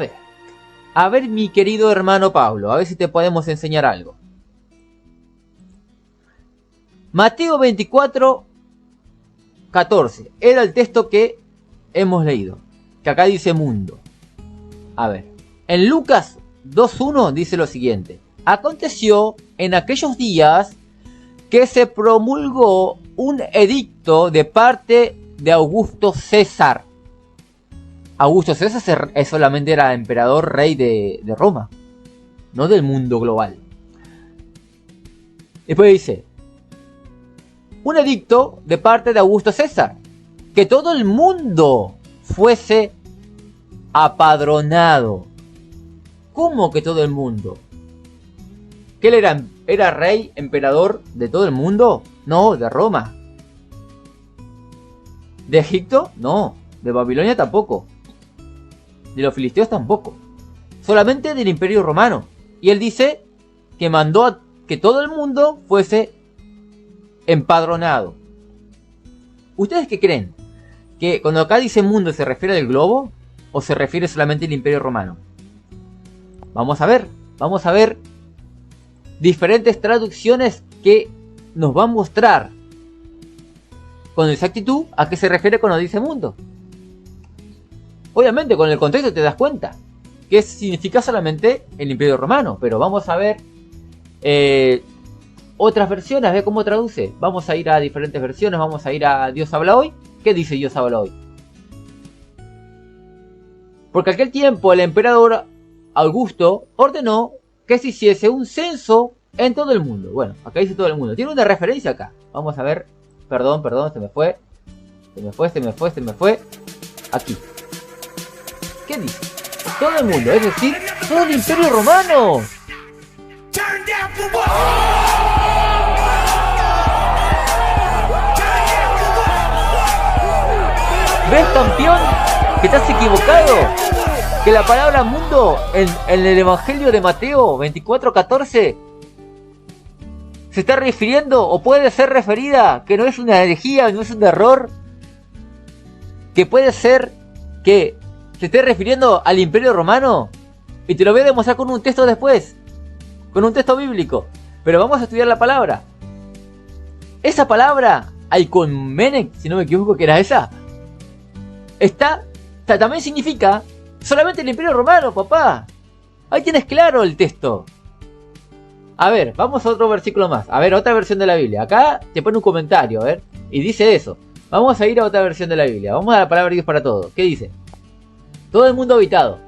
ver mi querido hermano Pablo, a ver si te podemos enseñar algo. Mateo 24, 14. Era el texto que hemos leído. Que acá dice mundo. A ver. En Lucas 2.1 dice lo siguiente. Aconteció en aquellos días que se promulgó un edicto de parte de Augusto César. Augusto César solamente era emperador rey de Roma. No del mundo global. Después dice. Un edicto de parte de Augusto César. Que todo el mundo fuese apadronado. ¿Cómo que todo el mundo? ¿Que él era rey, emperador de todo el mundo? No, de Roma. ¿De Egipto? No. ¿De Babilonia? Tampoco. ¿De los filisteos? Tampoco. Solamente del Imperio Romano. Y él dice que mandó a que todo el mundo fuese empadronado. ¿Ustedes qué creen? ¿Que cuando acá dice mundo se refiere al globo? ¿O se refiere solamente al Imperio Romano? Vamos a ver diferentes traducciones que nos van a mostrar con exactitud a qué se refiere cuando dice mundo. Obviamente con el contexto te das cuenta que significa solamente el Imperio Romano, pero vamos a ver otras versiones, a ver cómo traduce. Vamos a ir a diferentes versiones, vamos a ir a Dios habla hoy. ¿Qué dice Dios habla hoy? Porque aquel tiempo el emperador Augusto ordenó que se hiciese un censo en todo el mundo. Bueno, acá dice todo el mundo. Tiene una referencia acá. Vamos a ver. Perdón, se me fue. Aquí. ¿Qué dice? Todo el mundo, es decir, todo el Imperio Romano. ¿Ves, campeón? Que estás equivocado. Que la palabra mundo en el Evangelio de Mateo 24:14 se está refiriendo o puede ser referida, que no es una herejía, no es un error, que puede ser que se esté refiriendo al Imperio Romano, y te lo voy a demostrar con un texto después, con un texto bíblico, pero vamos a estudiar la palabra. Esa palabra, Aikonmenek, si no me equivoco que era esa, también significa solamente el Imperio Romano, papá. Ahí tienes claro el texto. A ver, vamos a otro versículo más. A ver, otra versión de la Biblia. Acá te pone un comentario, a ver. Y dice eso. Vamos a ir a otra versión de la Biblia. Vamos a la palabra de Dios para todos. ¿Qué dice? Todo el mundo habitado.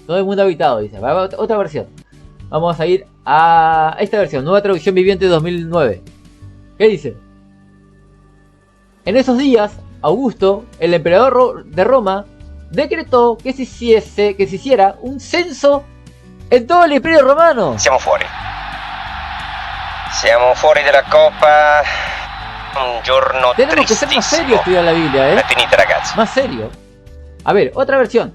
Todo el mundo habitado, dice. Va a otra versión. Vamos a ir a esta versión. Nueva Traducción Viviente 2009. ¿Qué dice? En esos días, Augusto, el emperador de Roma, decretó que se hiciera un censo en todo el Imperio Romano. Siamo fuori della Coppa. Un giorno tenemos que ser más serio estudiar la Biblia, È finita, ragazzi. Más serio. A ver, otra versión.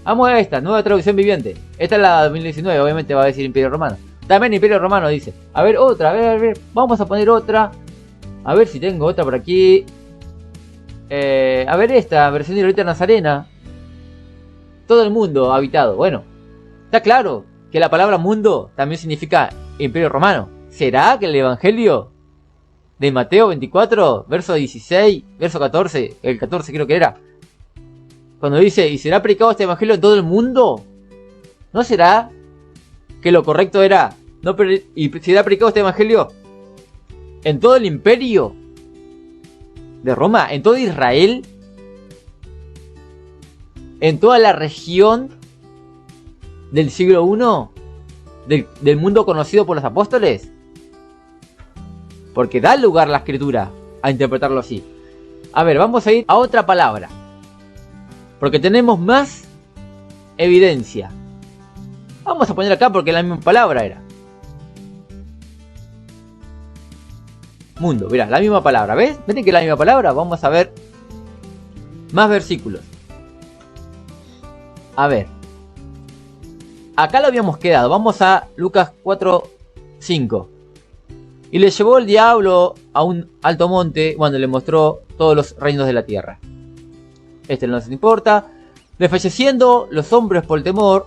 Vamos a esta, Nueva Traducción Viviente. Esta es la 2019, obviamente va a decir Imperio Romano. También Imperio Romano dice. A ver, otra, a ver. Vamos a poner otra. A ver si tengo otra por aquí. A ver esta, versión de ahorita Nazarena. Todo el mundo habitado. Bueno, está claro que la palabra mundo también significa Imperio Romano. ¿Será que el Evangelio de Mateo 24, verso 16, verso 14, el 14 creo que era, cuando dice, ¿y será predicado este evangelio en todo el mundo? ¿No será que lo correcto era, y será predicado este evangelio en todo el imperio de Roma, en todo Israel, en toda la región del siglo I, del mundo conocido por los apóstoles? Porque da lugar la escritura a interpretarlo así. A ver, vamos a ir a otra palabra, porque tenemos más evidencia. Vamos a poner acá porque la misma palabra era. Mundo, mirá, la misma palabra, ¿ves? ¿Ven que es la misma palabra? Vamos a ver más versículos. A ver. Acá lo habíamos quedado. Vamos a Lucas 4:5. Y le llevó el diablo a un alto monte, cuando le mostró todos los reinos de la tierra. Este no nos importa. Desfalleciendo los hombres por el temor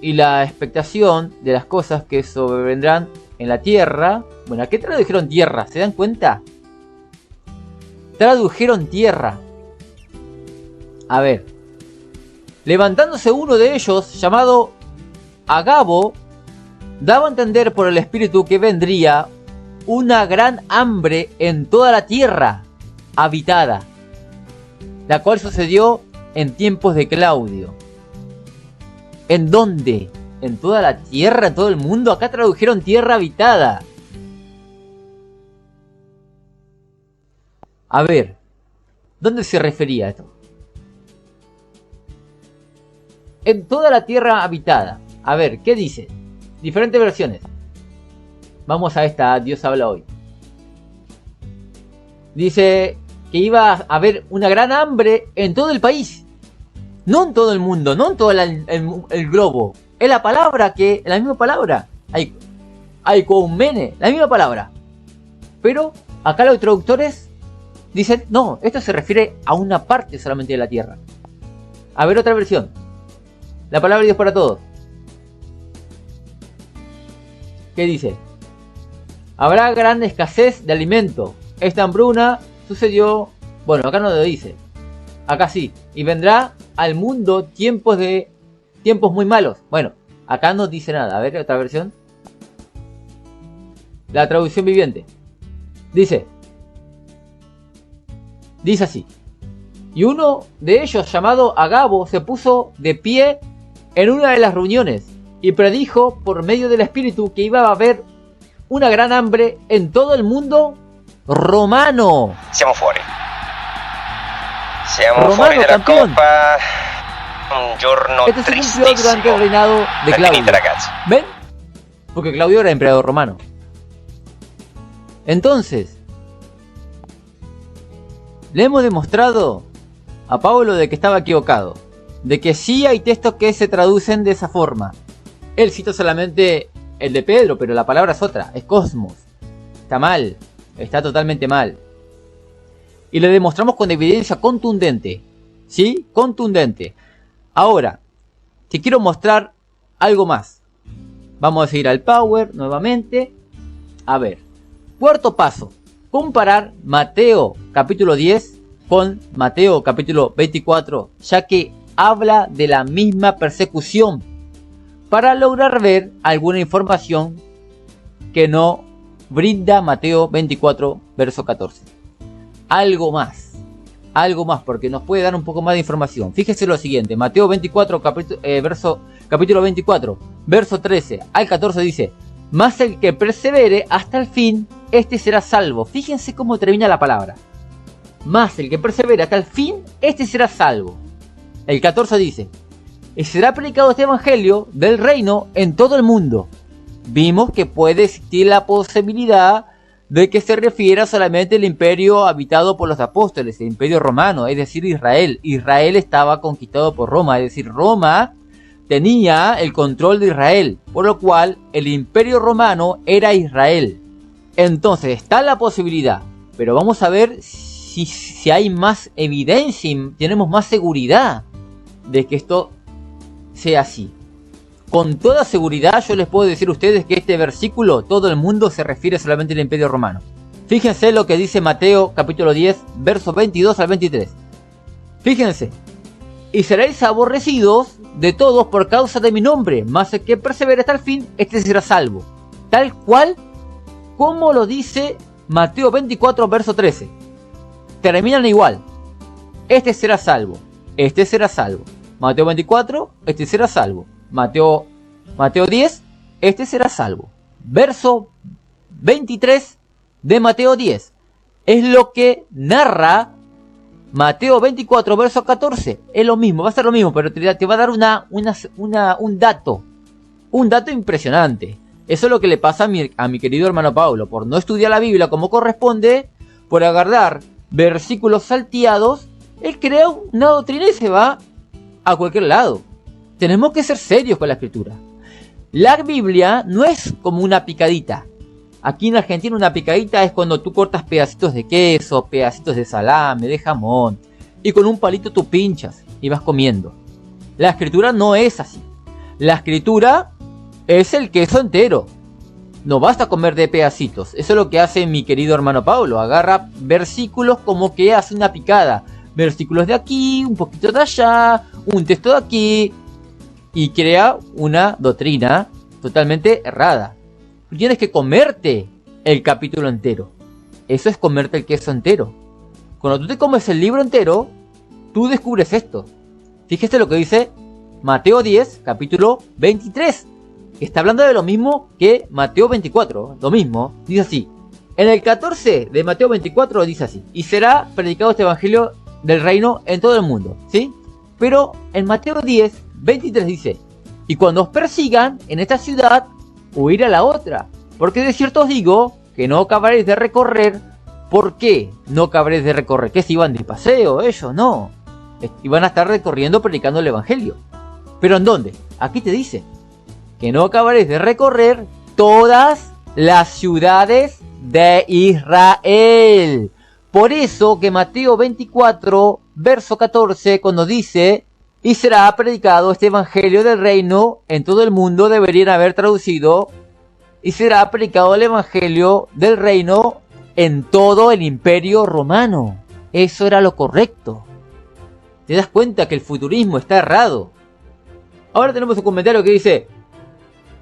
y la expectación de las cosas que sobrevendrán en la tierra. Bueno, ¿a qué tradujeron tierra? ¿Se dan cuenta? Tradujeron tierra. A ver. Levantándose uno de ellos, llamado Agabo, daba a entender por el Espíritu que vendría una gran hambre en toda la tierra habitada, la cual sucedió en tiempos de Claudio. ¿En dónde? ¿En toda la tierra? ¿En todo el mundo? Acá tradujeron tierra habitada. A ver, ¿dónde se refería esto? En toda la tierra habitada. A ver, ¿qué dice? Diferentes versiones. Vamos a esta, Dios habla hoy. Dice que iba a haber una gran hambre en todo el país. No en todo el mundo, no en todo el globo. Es la palabra que, la misma palabra. Aikoumene, la misma palabra. Pero acá los traductores dicen, no, esto se refiere a una parte solamente de la tierra. A ver otra versión. La palabra de Dios para todos. ¿Qué dice? Habrá gran escasez de alimento. Esta hambruna sucedió... Bueno, acá no lo dice. Acá sí. Y vendrá al mundo tiempos muy malos. Bueno, acá no dice nada. A ver, otra versión. La traducción viviente. Dice así. Y uno de ellos, llamado Agabo, se puso de pie en una de las reuniones y predijo por medio del Espíritu que iba a haber una gran hambre en todo el mundo romano. Siamo fuori. Siamo Romano, fuori della campeón. Coppa. Un giorno Esto se cumplió tristissimo. durante el reinado de È Claudio. finita, ragazzi. ¿Ven? Porque Claudio era emperador romano. Entonces, le hemos demostrado a Pablo de que estaba equivocado. De que sí hay textos que se traducen de esa forma. Él cita solamente el de Pedro, pero la palabra es otra, es cosmos. Está mal, está totalmente mal. Y le demostramos con evidencia contundente. ¿Sí? Contundente. Ahora, te quiero mostrar algo más. Vamos a seguir al Power nuevamente. A ver. Cuarto paso. Comparar Mateo capítulo 10 con Mateo capítulo 24. Ya que habla de la misma persecución. Para lograr ver alguna información que no brinda Mateo 24 verso 14. Algo más, porque nos puede dar un poco más de información. Fíjese lo siguiente, Mateo 24, capítulo 24, verso 13 al 14 dice: mas el que persevere hasta el fin, este será salvo. Fíjense cómo termina la palabra. Mas el que persevere hasta el fin, este será salvo. El 14 dice: y será predicado este evangelio del reino en todo el mundo. Vimos que puede existir la posibilidad de que se refiera solamente al imperio habitado por los apóstoles, el imperio romano, es decir, Israel. Israel estaba conquistado por Roma, es decir, Roma tenía el control de Israel, por lo cual el imperio romano era Israel. Entonces está la posibilidad, pero vamos a ver si hay más evidencia y tenemos más seguridad de que esto sea así. Con toda seguridad yo les puedo decir a ustedes que este versículo, todo el mundo, se refiere solamente al imperio romano. Fíjense lo que dice Mateo capítulo 10, versos 22 al 23. Fíjense, y seréis aborrecidos de todos por causa de mi nombre, mas el que persevere hasta el fin, este será salvo. Tal cual como lo dice Mateo 24, verso 13. Terminan igual. Este será salvo. Este será salvo. Mateo 24, este será salvo. Mateo 10, este será salvo. Verso 23 de Mateo 10. Es lo que narra Mateo 24, verso 14. Es lo mismo, va a ser lo mismo, pero te va a dar un dato. Un dato impresionante. Eso es lo que le pasa a mi querido hermano Pablo. Por no estudiar la Biblia como corresponde, por agarrar versículos salteados, él crea una doctrina y se va a cualquier lado. Tenemos que ser serios con la escritura. La Biblia no es como una picadita. Aquí en Argentina una picadita es cuando tú cortas pedacitos de queso, pedacitos de salame, de jamón, y con un palito tú pinchas y vas comiendo. La escritura no es así. La escritura es el queso entero. No basta comer de pedacitos. Eso es lo que hace mi querido hermano Pablo. Agarra versículos como que hace una picada. Versículos de aquí, un poquito de allá, un texto de aquí, y crea una doctrina totalmente errada. Tú tienes que comerte el capítulo entero. Eso es comerte el queso entero. Cuando tú te comes el libro entero, tú descubres esto. Fíjese lo que dice Mateo 10, capítulo 23. Está hablando de lo mismo que Mateo 24. Lo mismo. Dice así. En el 14 de Mateo 24 dice así. Y será predicado este evangelio del reino en todo el mundo. ¿Sí? Pero en Mateo 10, 23 dice. Y cuando os persigan en esta ciudad, huir a la otra. Porque de cierto os digo que no acabaréis de recorrer. ¿Por qué no acabaréis de recorrer? ¿Que se iban de paseo ellos? No. Iban a estar recorriendo predicando el evangelio. ¿Pero en dónde? Aquí te dice. Que no acabaréis de recorrer todas las ciudades de Israel. Por eso que Mateo 24, verso 14, cuando dice, y será predicado este evangelio del reino en todo el mundo, deberían haber traducido, y será predicado el evangelio del reino en todo el imperio romano. Eso era lo correcto. ¿Te das cuenta que el futurismo está errado? Ahora tenemos un comentario que dice,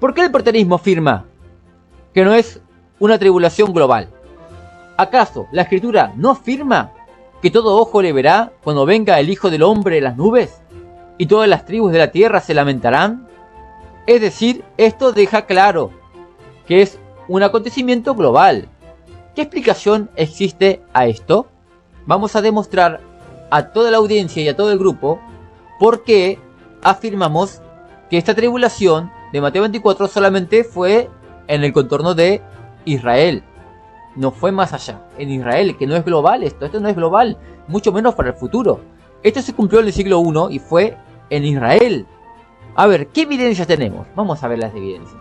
¿por qué el preterismo afirma que no es una tribulación global? ¿Acaso la escritura no afirma que todo ojo le verá cuando venga el Hijo del Hombre en las nubes y todas las tribus de la tierra se lamentarán? Es decir, esto deja claro que es un acontecimiento global. ¿Qué explicación existe a esto? Vamos a demostrar a toda la audiencia y a todo el grupo por qué afirmamos que esta tribulación de Mateo 24 solamente fue en el contorno de Israel. No fue más allá. En Israel, que no es global esto no es global, mucho menos para el futuro. Esto se cumplió en el siglo I y fue en Israel. A ver, ¿qué evidencias tenemos? Vamos a ver las evidencias.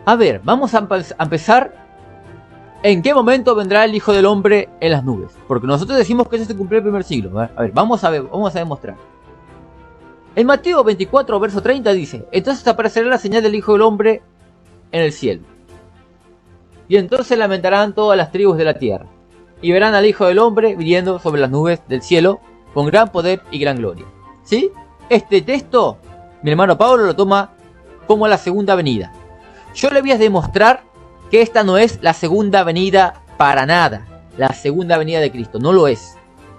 A ver, vamos a empezar. ¿En qué momento vendrá el Hijo del Hombre en las nubes? Porque nosotros decimos que eso se cumplió en el primer siglo. A ver, vamos a demostrar. En Mateo 24, verso 30 dice, entonces aparecerá la señal del Hijo del Hombre en el cielo. Y entonces lamentarán todas las tribus de la tierra. Y verán al Hijo del Hombre viniendo sobre las nubes del cielo con gran poder y gran gloria. ¿Sí? Este texto, mi hermano Pablo lo toma como la segunda venida. Yo le voy a demostrar que esta no es la segunda venida para nada. La segunda venida de Cristo. No lo es.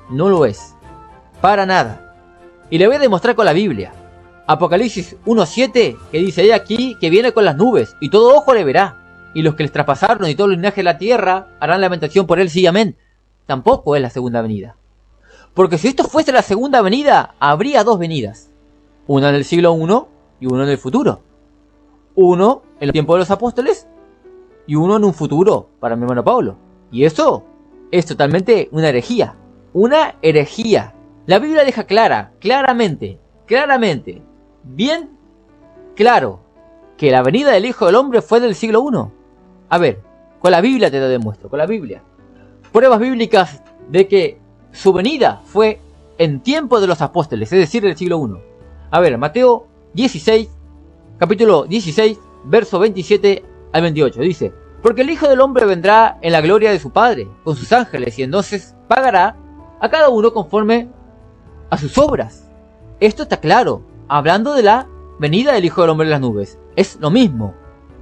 No lo es. Para nada. Y le voy a demostrar con la Biblia. Apocalipsis 1:7, que dice he aquí que viene con las nubes, y todo ojo le verá. Y los que les traspasaron y todo el linaje de la tierra harán lamentación por él, sí, amén. Tampoco es la segunda venida. Porque si esto fuese la segunda venida, habría dos venidas. Una en el siglo I y una en el futuro. Uno en el tiempo de los apóstoles y uno en un futuro para mi hermano Pablo. Y eso es totalmente una herejía. Una herejía. La Biblia deja claramente, bien claro, que la venida del Hijo del Hombre fue del siglo I. A ver, con la Biblia te lo demuestro, con la Biblia. Pruebas bíblicas de que su venida fue en tiempo de los apóstoles, es decir, del siglo I. A ver, Mateo 16, capítulo 16, verso 27 al 28, dice, porque el Hijo del Hombre vendrá en la gloria de su Padre, con sus ángeles, y entonces pagará a cada uno conforme a sus obras. Esto está claro, hablando de la venida del Hijo del Hombre en las nubes. Es lo mismo.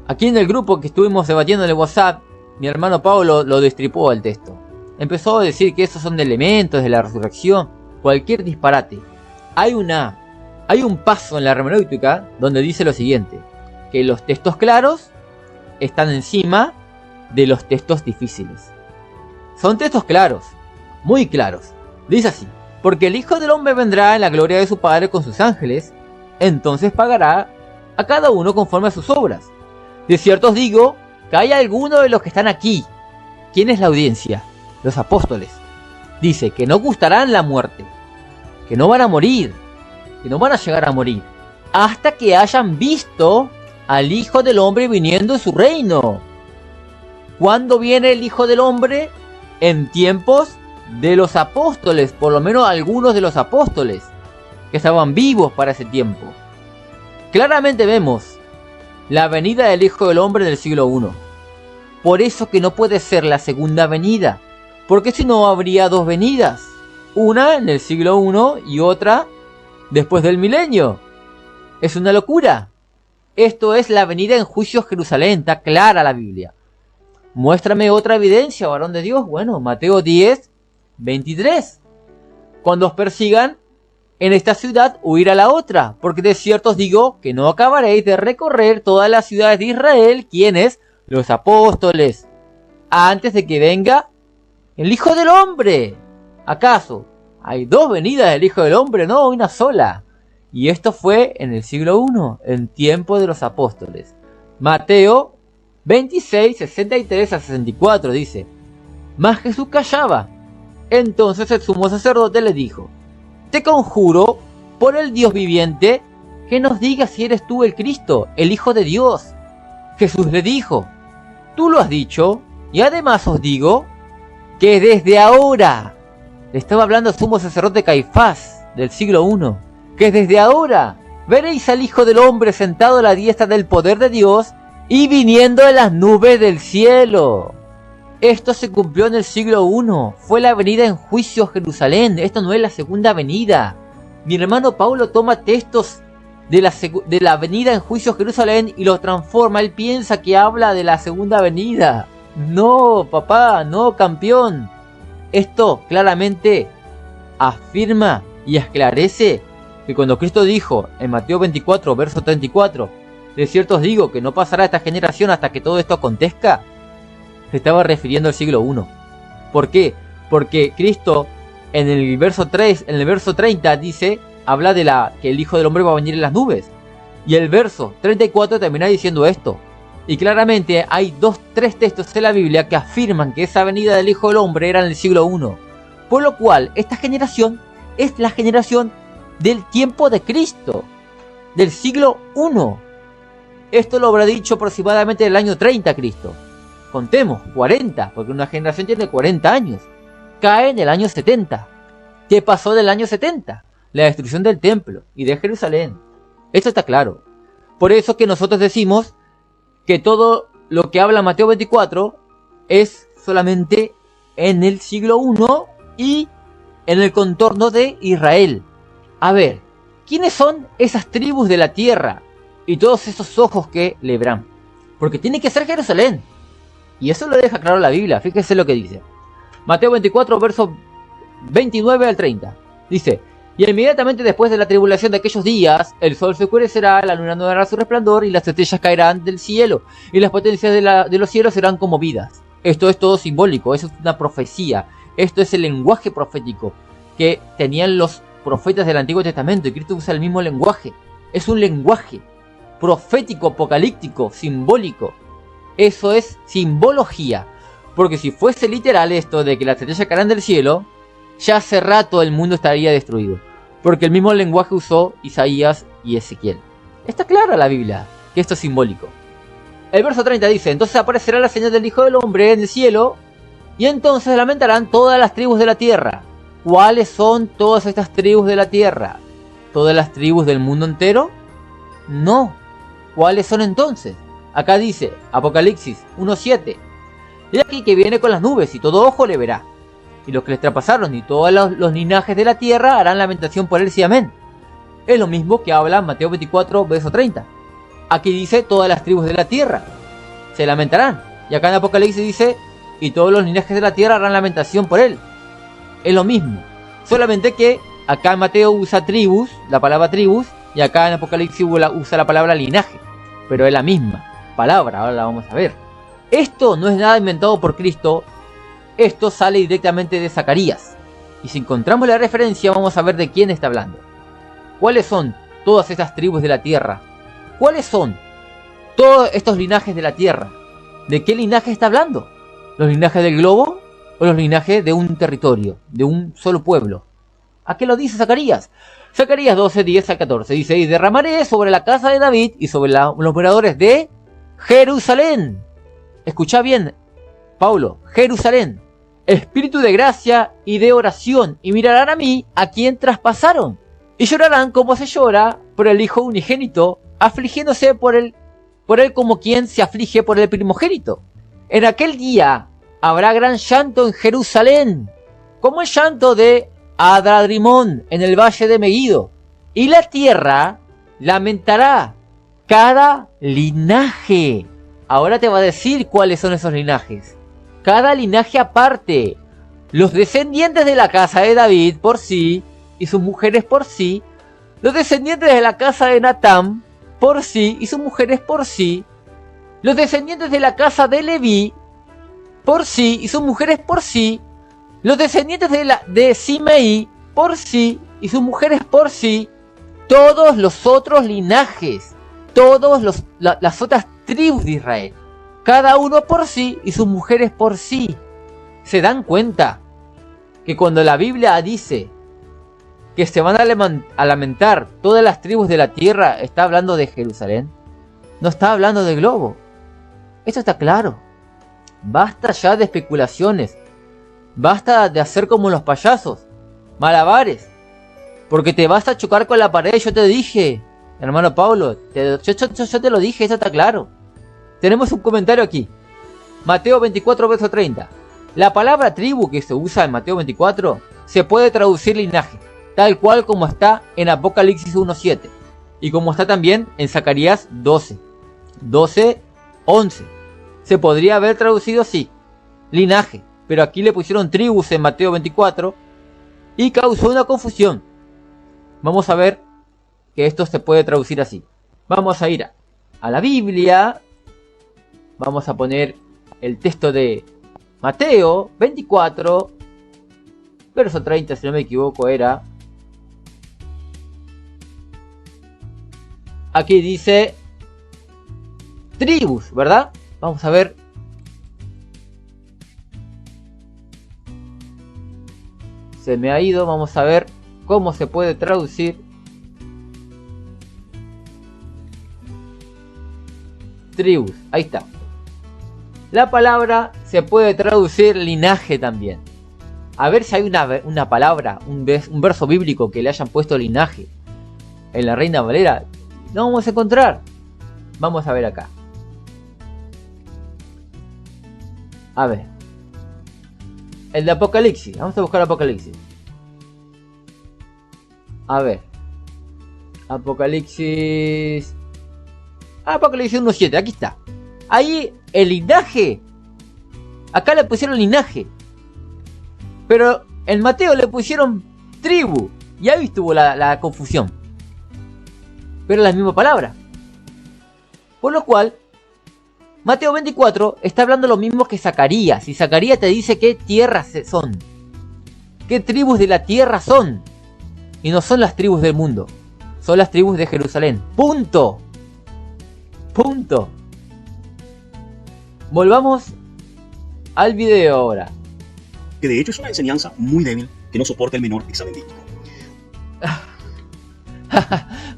Aquí en el grupo que estuvimos debatiendo en el WhatsApp, mi hermano Pablo lo destripó al texto. Empezó a decir que esos son elementos de la resurrección, cualquier disparate. Hay un paso en la hermenéutica donde dice lo siguiente, que los textos claros están encima de los textos difíciles. Son textos claros, muy claros. Dice así, porque el Hijo del Hombre vendrá en la gloria de su Padre con sus ángeles, entonces pagará a cada uno conforme a sus obras. De cierto os digo que hay algunos de los que están aquí. ¿Quién es la audiencia? Los apóstoles. Dice que no gustarán la muerte, que no van a morir, que no van a llegar a morir, hasta que hayan visto al Hijo del Hombre viniendo en su reino. ¿Cuándo viene el Hijo del Hombre? En tiempos de los apóstoles, por lo menos algunos de los apóstoles, que estaban vivos para ese tiempo. Claramente vemos la venida del Hijo del Hombre del siglo I. Por eso que no puede ser la segunda venida, porque si no habría dos venidas, una en el siglo I y otra después del milenio. Es una locura. Esto es la venida en juicio a Jerusalén, está clara la Biblia. Muéstrame otra evidencia, varón de Dios. Bueno, Mateo 10, 23. Cuando os persigan en esta ciudad, huir a la otra, porque de cierto os digo que no acabaréis de recorrer todas las ciudades de Israel, ¿quiénes? Los apóstoles, antes de que venga el Hijo del Hombre. ¿Acaso hay dos venidas del Hijo del Hombre? No, una sola. Y esto fue en el siglo I, en tiempo de los apóstoles. Mateo 26, 63 a 64 dice, mas Jesús callaba. Entonces el sumo sacerdote le dijo, te conjuro por el Dios viviente que nos digas si eres tú el Cristo, el Hijo de Dios. Jesús le dijo, tú lo has dicho, y además os digo que desde ahora, le estaba hablando al sumo sacerdote Caifás del siglo I, que desde ahora veréis al Hijo del Hombre sentado a la diestra del poder de Dios y viniendo en las nubes del cielo. Esto se cumplió en el siglo I, fue la venida en juicio a Jerusalén, esto no es la segunda venida. Mi hermano Pablo toma textos de la venida en juicio a Jerusalén y los transforma, él piensa que habla de la segunda venida. No, papá, no, campeón. Esto claramente afirma y esclarece que cuando Cristo dijo en Mateo 24, verso 34, de cierto os digo que no pasará esta generación hasta que todo esto acontezca, se estaba refiriendo al siglo I. ¿Por qué? Porque Cristo en el verso 30 dice, habla de que el Hijo del Hombre va a venir en las nubes. Y el verso 34 termina diciendo esto. Y claramente hay 3 textos en la Biblia que afirman que esa venida del Hijo del Hombre era en el siglo I. Por lo cual, esta generación es la generación del tiempo de Cristo, del siglo I. Esto lo habrá dicho aproximadamente en el año 30 Cristo. Contemos, 40, porque una generación tiene 40 años. Cae en el año 70. ¿Qué pasó del año 70? La destrucción del templo y de Jerusalén. Esto está claro. Por eso que nosotros decimos que todo lo que habla Mateo 24 es solamente en el siglo I y en el contorno de Israel. A ver, ¿quiénes son esas tribus de la tierra y todos esos ojos que le verán? Porque tiene que ser Jerusalén. Y eso lo deja claro la Biblia, fíjese lo que dice. Mateo 24, versos 29 al 30. Dice, y inmediatamente después de la tribulación de aquellos días, el sol se oscurecerá, la luna no dará su resplandor, y las estrellas caerán del cielo, y las potencias de los cielos serán conmovidas. Esto es todo simbólico, eso es una profecía. Esto es el lenguaje profético que tenían los profetas del Antiguo Testamento, y Cristo usa el mismo lenguaje. Es un lenguaje profético, apocalíptico, simbólico. Eso es simbología, porque si fuese literal esto de que las estrellas caerán del cielo, ya hace rato el mundo estaría destruido, porque el mismo lenguaje usó Isaías y Ezequiel. Está clara la Biblia que esto es simbólico. El verso 30 dice, entonces aparecerá la señal del Hijo del Hombre en el cielo, y entonces lamentarán todas las tribus de la tierra. ¿Cuáles son todas estas tribus de la tierra? ¿Todas las tribus del mundo entero? No. ¿Cuáles son entonces? Acá dice, Apocalipsis 1.7, y aquí que viene con las nubes y todo ojo le verá. y los que les traspasaron, y todos los linajes de la tierra harán lamentación por él, sí, amén. Es lo mismo que habla Mateo 24, verso 30. Aquí dice, todas las tribus de la tierra se lamentarán. Y acá en Apocalipsis dice, y todos los linajes de la tierra harán lamentación por él. Es lo mismo. Solamente que acá en Mateo usa tribus, la palabra tribus, y acá en Apocalipsis usa la palabra linaje. Pero es la misma palabra, ahora la vamos a ver. Esto no es nada inventado por Cristo. Esto sale directamente de Zacarías. Y si encontramos la referencia, vamos a ver de quién está hablando. ¿Cuáles son todas estas tribus de la tierra? ¿Cuáles son todos estos linajes de la tierra? ¿De qué linaje está hablando? ¿Los linajes del globo o los linajes de un territorio, de un solo pueblo? ¿A qué lo dice Zacarías? Zacarías 12, 10 al 14 dice, y derramaré sobre la casa de David y sobre los moradores de Jerusalén. Escucha bien, Pablo, Jerusalén. Espíritu de gracia y de oración, y mirarán a mí, a quien traspasaron. Y llorarán como se llora por el hijo unigénito, afligiéndose por él como quien se aflige por el primogénito. En aquel día habrá gran llanto en Jerusalén, como el llanto de Adradrimón en el valle de Megiddo. Y la tierra lamentará cada linaje. Ahora te va a decir cuáles son esos linajes. Cada linaje aparte. Los descendientes de la casa de David por sí, y sus mujeres por sí. Los descendientes de la casa de Natán por sí, y sus mujeres por sí. Los descendientes de la casa de Leví por sí, y sus mujeres por sí. Los descendientes de Simei por sí, y sus mujeres por sí. Todos los otros linajes, todas las otras tribus de Israel, cada uno por sí y sus mujeres por sí. ¿Se dan cuenta que cuando la Biblia dice que se van a lamentar todas las tribus de la tierra, está hablando de Jerusalén? No está hablando del globo. Esto está claro. Basta ya de especulaciones. Basta de hacer como los payasos, malabares, porque te vas a chocar con la pared. Yo te dije, hermano Pablo, yo te lo dije, esto está claro. Tenemos un comentario aquí. Mateo 24, verso 30. La palabra tribu que se usa en Mateo 24 se puede traducir linaje, tal cual como está en Apocalipsis 1.7 y como está también en Zacarías 12, 11. Se podría haber traducido así, linaje, pero aquí le pusieron tribus en Mateo 24 y causó una confusión. Vamos a ver que esto se puede traducir así. Vamos a ir a la Biblia. Vamos a poner el texto de Mateo 24, verso 30, si no me equivoco era. Aquí dice tribus, ¿verdad? Vamos a ver. Se me ha ido, vamos a ver cómo se puede traducir. Tribus, ahí está. La palabra se puede traducir linaje también. A ver si hay una palabra, un verso bíblico que le hayan puesto linaje en la Reina Valera. No vamos a encontrar. Vamos a ver acá. A ver. El de Apocalipsis. Vamos a buscar Apocalipsis. A ver. Apocalipsis 1.7. Aquí está. Ahí el linaje. Acá le pusieron linaje. Pero en Mateo le pusieron tribu. Y ahí estuvo la confusión. Pero es la misma palabra. Por lo cual, Mateo 24 está hablando lo mismo que Zacarías. Y Zacarías te dice qué tierras son. Qué tribus de la tierra son. Y no son las tribus del mundo. Son las tribus de Jerusalén. Punto. Punto. Volvamos al video ahora. Que de hecho es una enseñanza muy débil que no soporta el menor examen bíblico.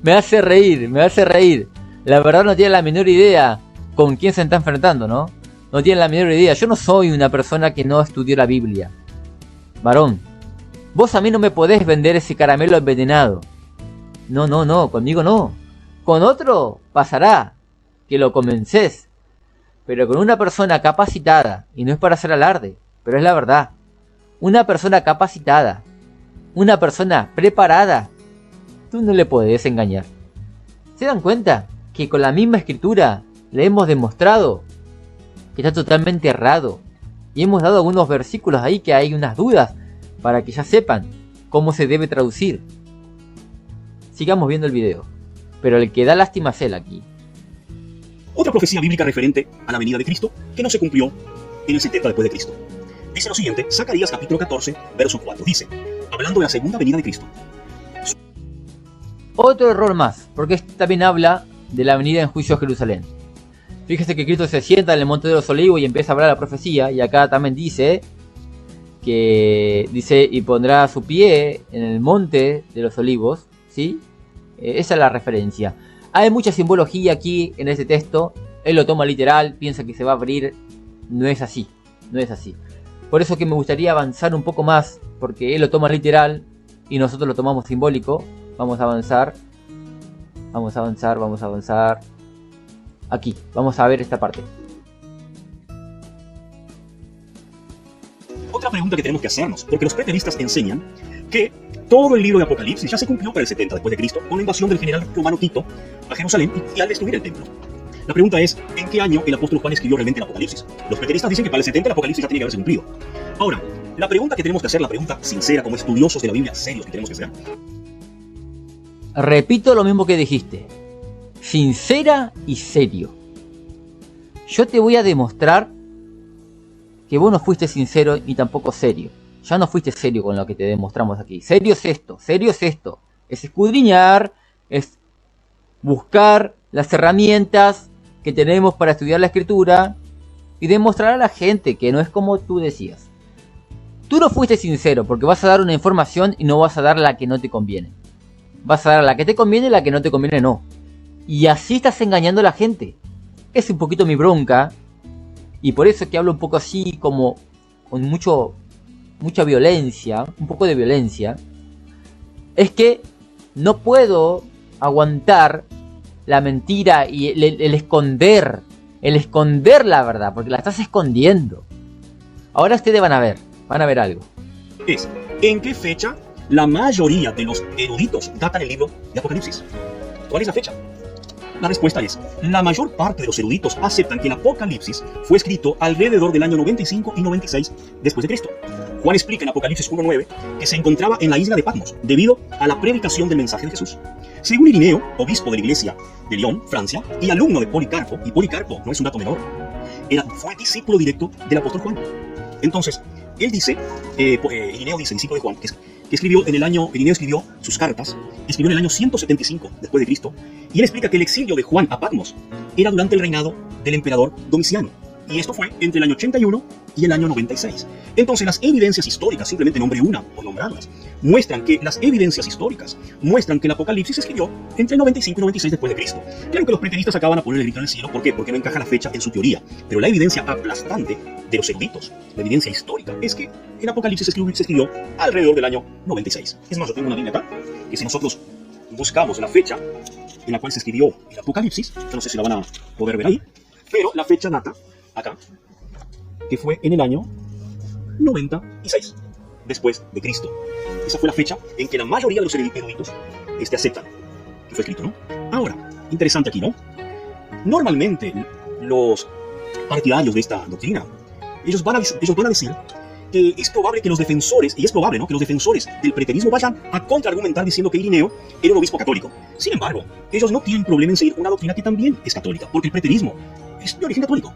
Me hace reír. La verdad no tiene la menor idea con quién se está enfrentando, ¿no? No tiene la menor idea. Yo no soy una persona que no estudió la Biblia. Varón, vos a mí no me podés vender ese caramelo envenenado. No, conmigo no. Con otro pasará, que lo comencés. Pero con una persona capacitada, y no es para hacer alarde, pero es la verdad. una persona capacitada, una persona preparada. Tú no le puedes engañar. ¿Se dan cuenta que con la misma escritura le hemos demostrado que está totalmente errado? Y hemos dado algunos versículos ahí que hay unas dudas para que ya sepan cómo se debe traducir. Sigamos viendo el video. Pero el que da lástima es él aquí. Otra profecía bíblica referente a la venida de Cristo que no se cumplió en el 70 después de Cristo. Dice lo siguiente, Zacarías capítulo 14, verso 4. Dice, hablando de la segunda venida de Cristo. Otro error más, porque este también habla de la venida en juicio a Jerusalén. Fíjese que Cristo se sienta en el monte de los olivos y empieza a hablar la profecía. Y acá también dice que y pondrá su pie en el monte de los olivos, ¿sí? Esa es la referencia. Hay mucha simbología aquí en este texto. Él lo toma literal, piensa que se va a abrir. No es así, no es así. Por eso que me gustaría avanzar un poco más, porque él lo toma literal y nosotros lo tomamos simbólico. Vamos a avanzar. Vamos a avanzar, vamos a avanzar. Aquí, vamos a ver esta parte. Otra pregunta que tenemos que hacernos, porque los preteristas enseñan que todo el libro de Apocalipsis ya se cumplió para el 70 después de Cristo con la invasión del general romano Tito a Jerusalén y al destruir el templo. La pregunta es, ¿en qué año el apóstol Juan escribió realmente el Apocalipsis? Los preteristas dicen que para el 70 el Apocalipsis ya tiene que haberse cumplido. Ahora, la pregunta que tenemos que hacer, la pregunta sincera como estudiosos de la Biblia, serios que tenemos que hacer. Repito lo mismo que dijiste. Sincera y serio. Yo te voy a demostrar que vos no fuiste sincero ni tampoco serio. Ya no fuiste serio con lo que te demostramos aquí. Serio es esto, serio es esto. Es escudriñar, es buscar las herramientas que tenemos para estudiar la escritura y demostrar a la gente que no es como tú decías. Tú no fuiste sincero porque vas a dar una información y no vas a dar la que no te conviene. Vas a dar la que te conviene y la que no te conviene no. Y así estás engañando a la gente. Es un poquito mi bronca. Y por eso que hablo un poco así como con mucha violencia. Un poco de violencia. Es que no puedo aguantar la mentira y el esconder. El esconder la verdad. Porque la estás escondiendo. Ahora ustedes van a ver. Van a ver algo. Es, ¿en qué fecha la mayoría de los eruditos datan el libro de Apocalipsis? ¿Cuál es la fecha? La respuesta es, la mayor parte de los eruditos aceptan que el Apocalipsis fue escrito alrededor del año 95 y 96 después de Cristo. Juan explica en Apocalipsis 1:9 que se encontraba en la isla de Patmos debido a la predicación del mensaje de Jesús. Según Irineo, obispo de la iglesia de Lyon, Francia, y alumno de Policarpo, y Policarpo no es un dato menor, fue discípulo directo del apóstol Juan. Entonces, él dice, Irineo dice, discípulo de Juan, que escribió en el año, Irineo escribió sus cartas, escribió en el año 175 después de Cristo, y él explica que el exilio de Juan a Patmos era durante el reinado del emperador Domiciano, y esto fue entre el año 81 y el año 96. Entonces las evidencias históricas, simplemente nombre una por nombrarlas, muestran que el Apocalipsis se escribió entre el 95 y 96 después de Cristo. Claro que los preteristas acaban a poner el grito en el cielo, ¿por qué? Porque no encaja la fecha en su teoría, pero la evidencia aplastante de los eruditos, la evidencia histórica, es que el Apocalipsis se escribió alrededor del año 96. Es más, yo tengo una Biblia acá, que si nosotros buscamos la fecha en la cual se escribió el Apocalipsis, yo no sé si la van a poder ver ahí, pero la fecha data acá, que fue en el año 96 después de Cristo. Esa fue la fecha en que la mayoría de los eruditos aceptan que fue escrito, ¿no? Ahora, interesante aquí, ¿no? Normalmente los partidarios de esta doctrina, ellos van a decir que es probable que los defensores, y es probable, ¿no?, que los defensores del preterismo vayan a contraargumentar diciendo que Irineo era un obispo católico. Sin embargo, ellos no tienen problema en seguir una doctrina que también es católica, porque el preterismo es de origen católico.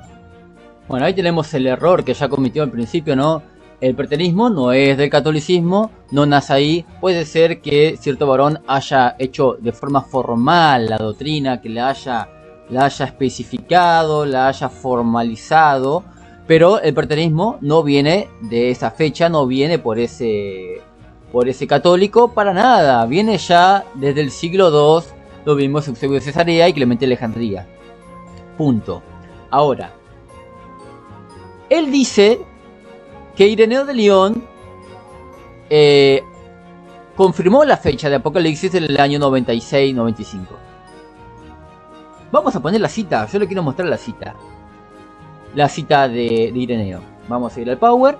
Bueno, ahí tenemos el error que ya cometió al principio, ¿no? El preterismo no es del catolicismo, no nace ahí. Puede ser que cierto varón haya hecho de forma formal la doctrina, que la haya especificado, la haya formalizado, pero el preterismo no viene de esa fecha, no viene por ese católico para nada. Viene ya desde el siglo II, lo vimos Eusebio de Cesarea y Clemente de Alejandría. Punto. Ahora, él dice que Ireneo de Lyon confirmó la fecha de Apocalipsis en el año 96-95. Vamos a poner la cita, yo le quiero mostrar la cita. La cita de Ireneo. Vamos a ir al Power.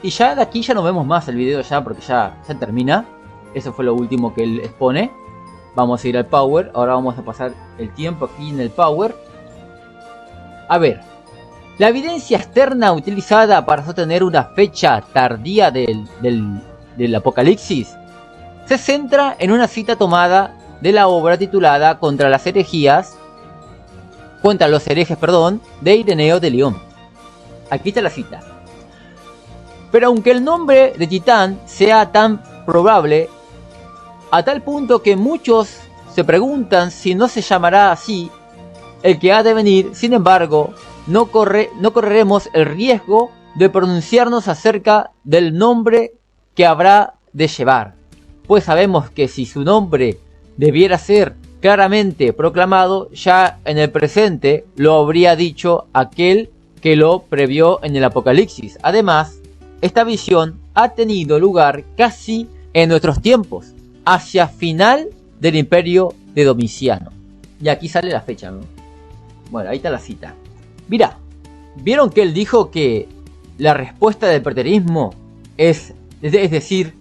Y ya de aquí ya no vemos más el video ya, porque ya termina. Eso fue lo último que él expone. Vamos a ir al Power. Ahora vamos a pasar el tiempo aquí en el Power. A ver. La evidencia externa utilizada para sostener una fecha tardía del Apocalipsis se centra en una cita tomada de la obra titulada Contra los herejes, de Ireneo de León. Aquí está la cita. Pero aunque el nombre de Titán sea tan probable, a tal punto que muchos se preguntan si no se llamará así el que ha de venir, sin embargo, no correremos el riesgo de pronunciarnos acerca del nombre que habrá de llevar, pues sabemos que si su nombre debiera ser claramente proclamado, ya en el presente lo habría dicho aquel que lo previó en el Apocalipsis. Además, esta visión ha tenido lugar casi en nuestros tiempos, hacia final del imperio de Domiciano. Y aquí sale la fecha, ¿no? Bueno, ahí está la cita. Mira, ¿vieron que él dijo que la respuesta del preterismo es decir,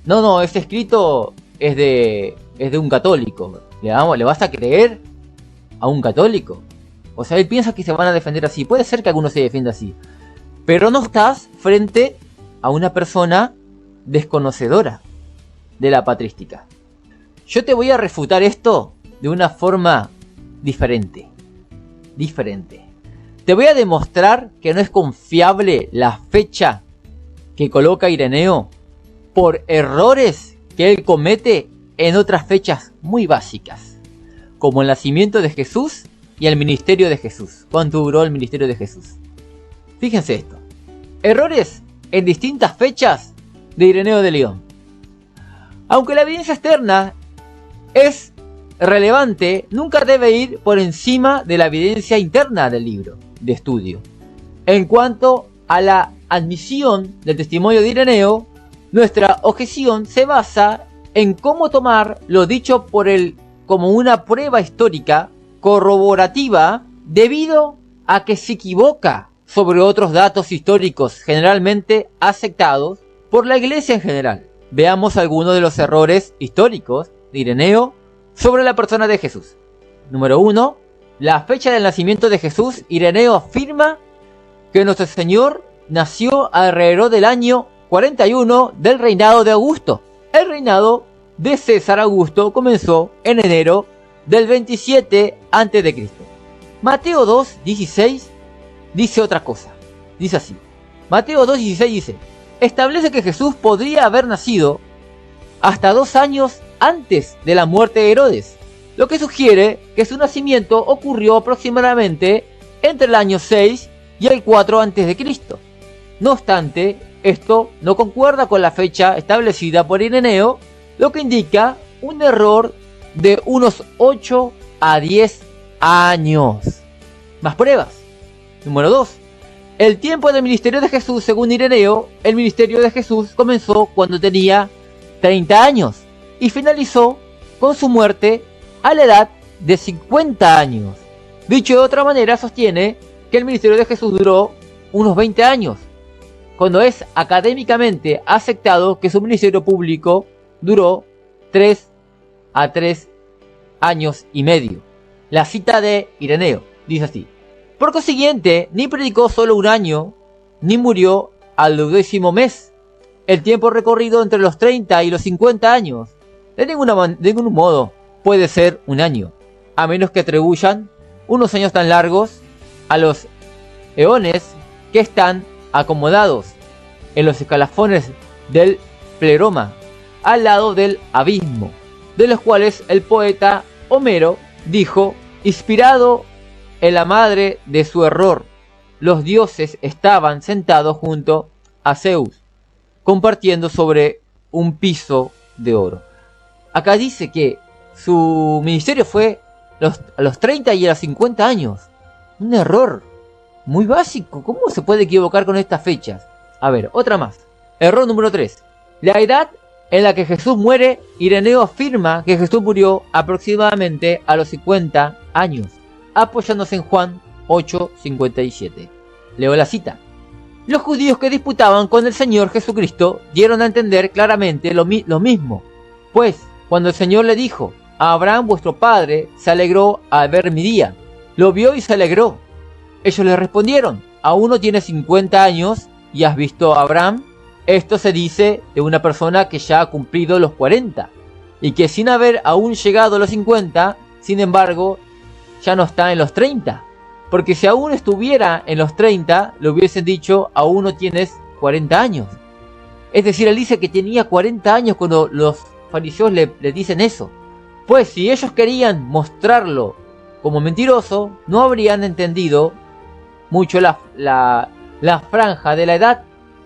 no, ese escrito es de un católico? ¿Le vas a creer a un católico? O sea, él piensa que se van a defender así. Puede ser que alguno se defienda así, pero no estás frente a una persona desconocedora de la patrística. Yo te voy a refutar esto de una forma diferente. Te voy a demostrar que no es confiable la fecha que coloca Ireneo por errores que él comete en otras fechas muy básicas, como el nacimiento de Jesús y el ministerio de Jesús. ¿Cuánto duró el ministerio de Jesús? Fíjense esto. Errores en distintas fechas de Ireneo de León. Aunque la evidencia externa es relevante, nunca debe ir por encima de la evidencia interna del libro de estudio. En cuanto a la admisión del testimonio de Ireneo, nuestra objeción se basa en cómo tomar lo dicho por él como una prueba histórica corroborativa, debido a que se equivoca sobre otros datos históricos generalmente aceptados por la Iglesia en general. Veamos algunos de los errores históricos de Ireneo sobre la persona de Jesús. Número 1. La fecha del nacimiento de Jesús. Ireneo afirma que nuestro Señor nació alrededor del año 41 del reinado de Augusto. El reinado de César Augusto comenzó en enero del 27 a.C. Mateo 2:16 dice otra cosa. Dice así. Mateo 2:16 dice: establece que Jesús podría haber nacido hasta 2 años antes de la muerte de Herodes, lo que sugiere que su nacimiento ocurrió aproximadamente entre el año 6 y el 4 a.C. No obstante, esto no concuerda con la fecha establecida por Ireneo, lo que indica un error de unos 8 a 10 años. Más pruebas. Número 2. El tiempo del ministerio de Jesús, según Ireneo, el ministerio de Jesús comenzó cuando tenía 30 años y finalizó con su muerte a la edad de 50 años. Dicho de otra manera, sostiene que el ministerio de Jesús duró unos 20 años, cuando es académicamente aceptado que su ministerio público duró 3 a 3 años y medio. La cita de Ireneo dice así: por consiguiente, ni predicó solo 1 año, ni murió al 12º mes. El tiempo recorrido entre los 30 y los 50 años, de ningún modo puede ser 1 año, a menos que atribuyan unos años tan largos a los eones que están acomodados en los escalafones del pleroma, al lado del abismo, de los cuales el poeta Homero dijo, inspirado en la madre de su error, los dioses estaban sentados junto a Zeus, compartiendo sobre un piso de oro. Acá dice que su ministerio fue a los 30 y a los 50 años. Un error muy básico. ¿Cómo se puede equivocar con estas fechas? A ver, otra más. Error número 3. La edad en la que Jesús muere. Ireneo afirma que Jesús murió aproximadamente a los 50 años, apoyándose en Juan 8:57. Leo la cita. Los judíos que disputaban con el Señor Jesucristo dieron a entender claramente lo mismo. Pues, cuando el Señor le dijo, a Abraham vuestro padre se alegró al ver mi día, lo vio y se alegró. Ellos le respondieron, aún no tienes 50 años y has visto a Abraham. Esto se dice de una persona que ya ha cumplido los 40 y que sin haber aún llegado a los 50, sin embargo, ya no está en los 30. Porque si aún estuviera en los 30, le hubiesen dicho, aún no tienes 40 años. Es decir, él dice que tenía 40 años cuando los fariseos le dicen eso. Pues si ellos querían mostrarlo como mentiroso, no habrían entendido mucho la franja de la edad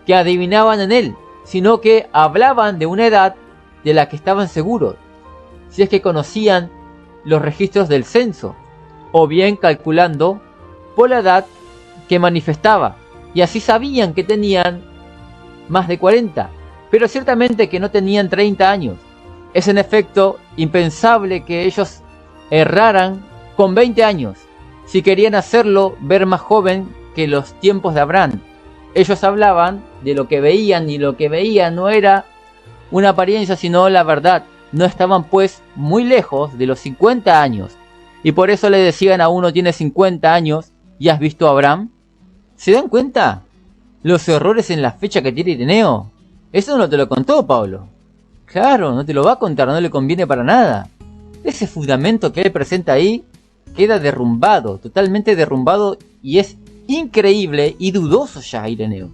que adivinaban en él, sino que hablaban de una edad de la que estaban seguros, si es que conocían los registros del censo, o bien calculando por la edad que manifestaba, y así sabían que tenían más de 40, pero ciertamente que no tenían 30 años. Es en efecto impensable que ellos erraran con 20 años, si querían hacerlo ver más joven que los tiempos de Abraham. Ellos hablaban de lo que veían, y lo que veían no era una apariencia sino la verdad. No estaban pues muy lejos de los 50 años, y por eso le decían a uno tiene 50 años y has visto a Abraham. ¿Se dan cuenta los errores en la fecha que tiene Ireneo? Eso no te lo contó Pablo. Claro, no te lo va a contar, no le conviene para nada. Ese fundamento que él presenta ahí queda derrumbado, totalmente derrumbado, y es increíble y dudoso ya Ireneo.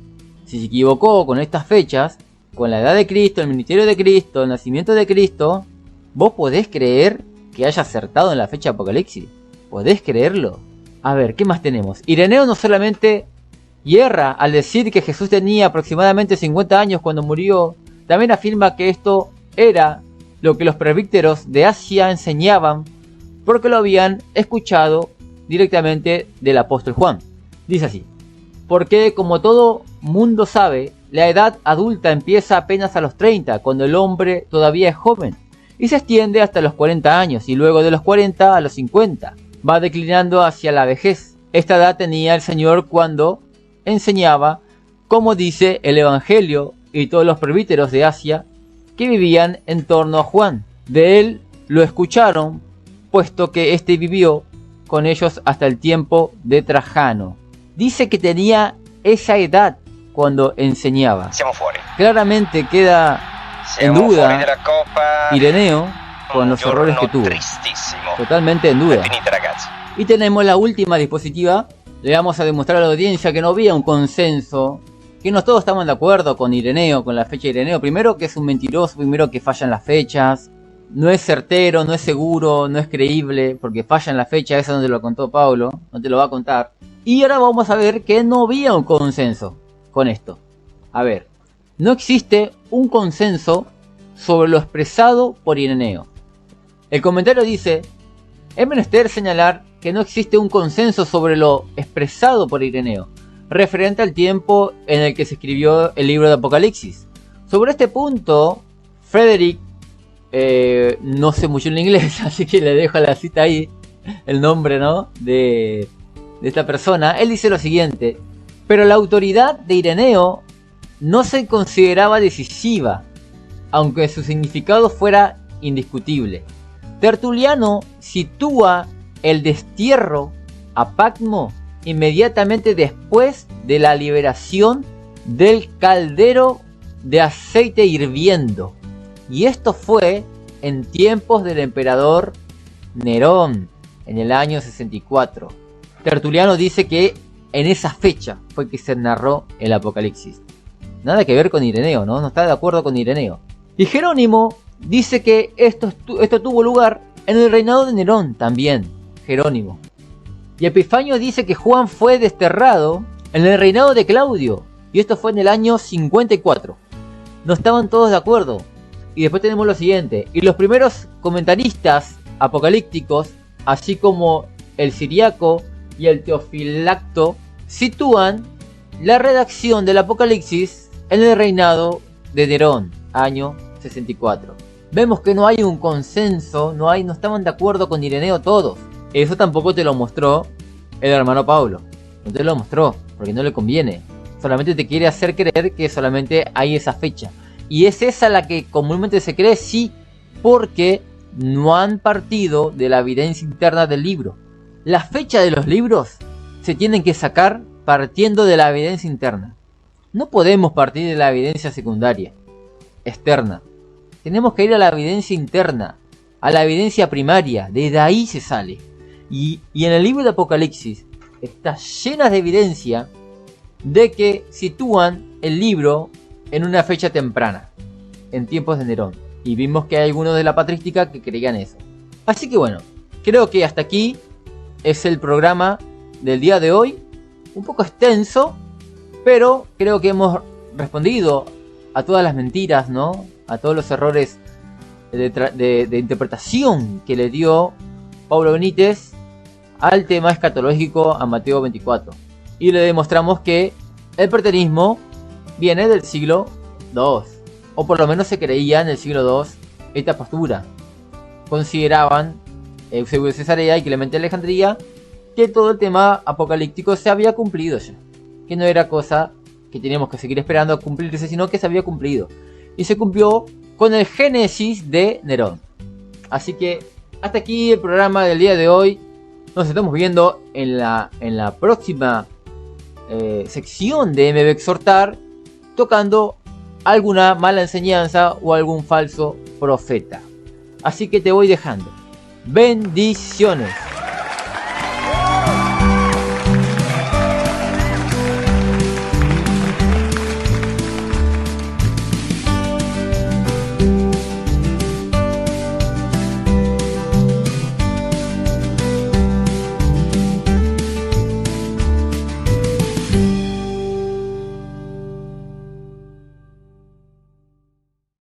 Si se equivocó con estas fechas, con la edad de Cristo, el ministerio de Cristo, el nacimiento de Cristo, ¿vos podés creer que haya acertado en la fecha de Apocalipsis? ¿Podés creerlo? A ver, ¿qué más tenemos? Ireneo no solamente hierra al decir que Jesús tenía aproximadamente 50 años cuando murió, también afirma que esto era lo que los presbíteros de Asia enseñaban porque lo habían escuchado directamente del apóstol Juan. Dice así: porque como todo mundo sabe, la edad adulta empieza apenas a los 30, cuando el hombre todavía es joven, y se extiende hasta los 40 años, y luego de los 40 a los 50. Va declinando hacia la vejez. Esta edad tenía el Señor cuando enseñaba, como dice el Evangelio y todos los presbíteros de Asia que vivían en torno a Juan. De él lo escucharon, puesto que éste vivió con ellos hasta el tiempo de Trajano. Dice que tenía esa edad cuando enseñaba. Claramente queda en duda Ireneo con los errores que tuvo. Totalmente en duda. Y tenemos la última diapositiva. Le vamos a demostrar a la audiencia que no había un consenso, que no todos estaban de acuerdo con Ireneo, con la fecha de Ireneo. Primero que es un mentiroso, primero que fallan las fechas, no es certero, no es seguro, no es creíble, porque fallan las fechas. Eso no te lo contó Pablo, no te lo va a contar. Y ahora vamos a ver que no había un consenso con esto. A ver, no existe un consenso sobre lo expresado por Ireneo. El comentario dice: es menester señalar que no existe un consenso sobre lo expresado por Ireneo, referente al tiempo en el que se escribió el libro de Apocalipsis. Sobre este punto, Frederick, no sé mucho en inglés, así que le dejo la cita ahí, el nombre, ¿no?, de esta persona. Él dice lo siguiente: pero la autoridad de Ireneo no se consideraba decisiva, aunque su significado fuera indiscutible. Tertuliano sitúa el destierro a Patmos inmediatamente después de la liberación del caldero de aceite hirviendo, y esto fue en tiempos del emperador Nerón, en el año 64. Tertuliano dice que en esa fecha fue que se narró el Apocalipsis. Nada que ver con Ireneo, ¿no? No está de acuerdo con Ireneo. Y Jerónimo dice que esto tuvo lugar en el reinado de Nerón también, Jerónimo. Y Epifanio dice que Juan fue desterrado en el reinado de Claudio, y esto fue en el año 54. No estaban todos de acuerdo. Y después tenemos lo siguiente: y los primeros comentaristas apocalípticos, así como el Siriaco y el Teofilacto, sitúan la redacción del Apocalipsis en el reinado de Nerón, año 64. Vemos que no hay un consenso, no estaban de acuerdo con Ireneo todos. Eso tampoco te lo mostró el hermano Pablo. No te lo mostró, porque no le conviene. Solamente te quiere hacer creer que solamente hay esa fecha. Y es esa la que comúnmente se cree, sí, porque no han partido de la evidencia interna del libro. Las fechas de los libros se tienen que sacar partiendo de la evidencia interna. No podemos partir de la evidencia secundaria, externa. Tenemos que ir a la evidencia interna, a la evidencia primaria. Desde ahí se sale. Y en el libro de Apocalipsis está llena de evidencia de que sitúan el libro en una fecha temprana, en tiempos de Nerón. Y vimos que hay algunos de la patrística que creían eso. Así que bueno, creo que hasta aquí es el programa del día de hoy. Un poco extenso, pero creo que hemos respondido a todas las mentiras, ¿no? A todos los errores de interpretación que le dio Pablo Benítez al tema escatológico a Mateo 24. Y le demostramos que el preterismo viene del siglo II, o por lo menos se creía en el siglo II esta postura. Consideraban Eusebio de Cesarea y Clemente de Alejandría que todo el tema apocalíptico se había cumplido ya, que no era cosa que teníamos que seguir esperando a cumplirse, sino que se había cumplido, y se cumplió con el Génesis de Nerón. Así que hasta aquí el programa del día de hoy. Nos estamos viendo en la próxima sección de MB Exhortar, tocando alguna mala enseñanza o algún falso profeta. Así que te voy dejando. Bendiciones.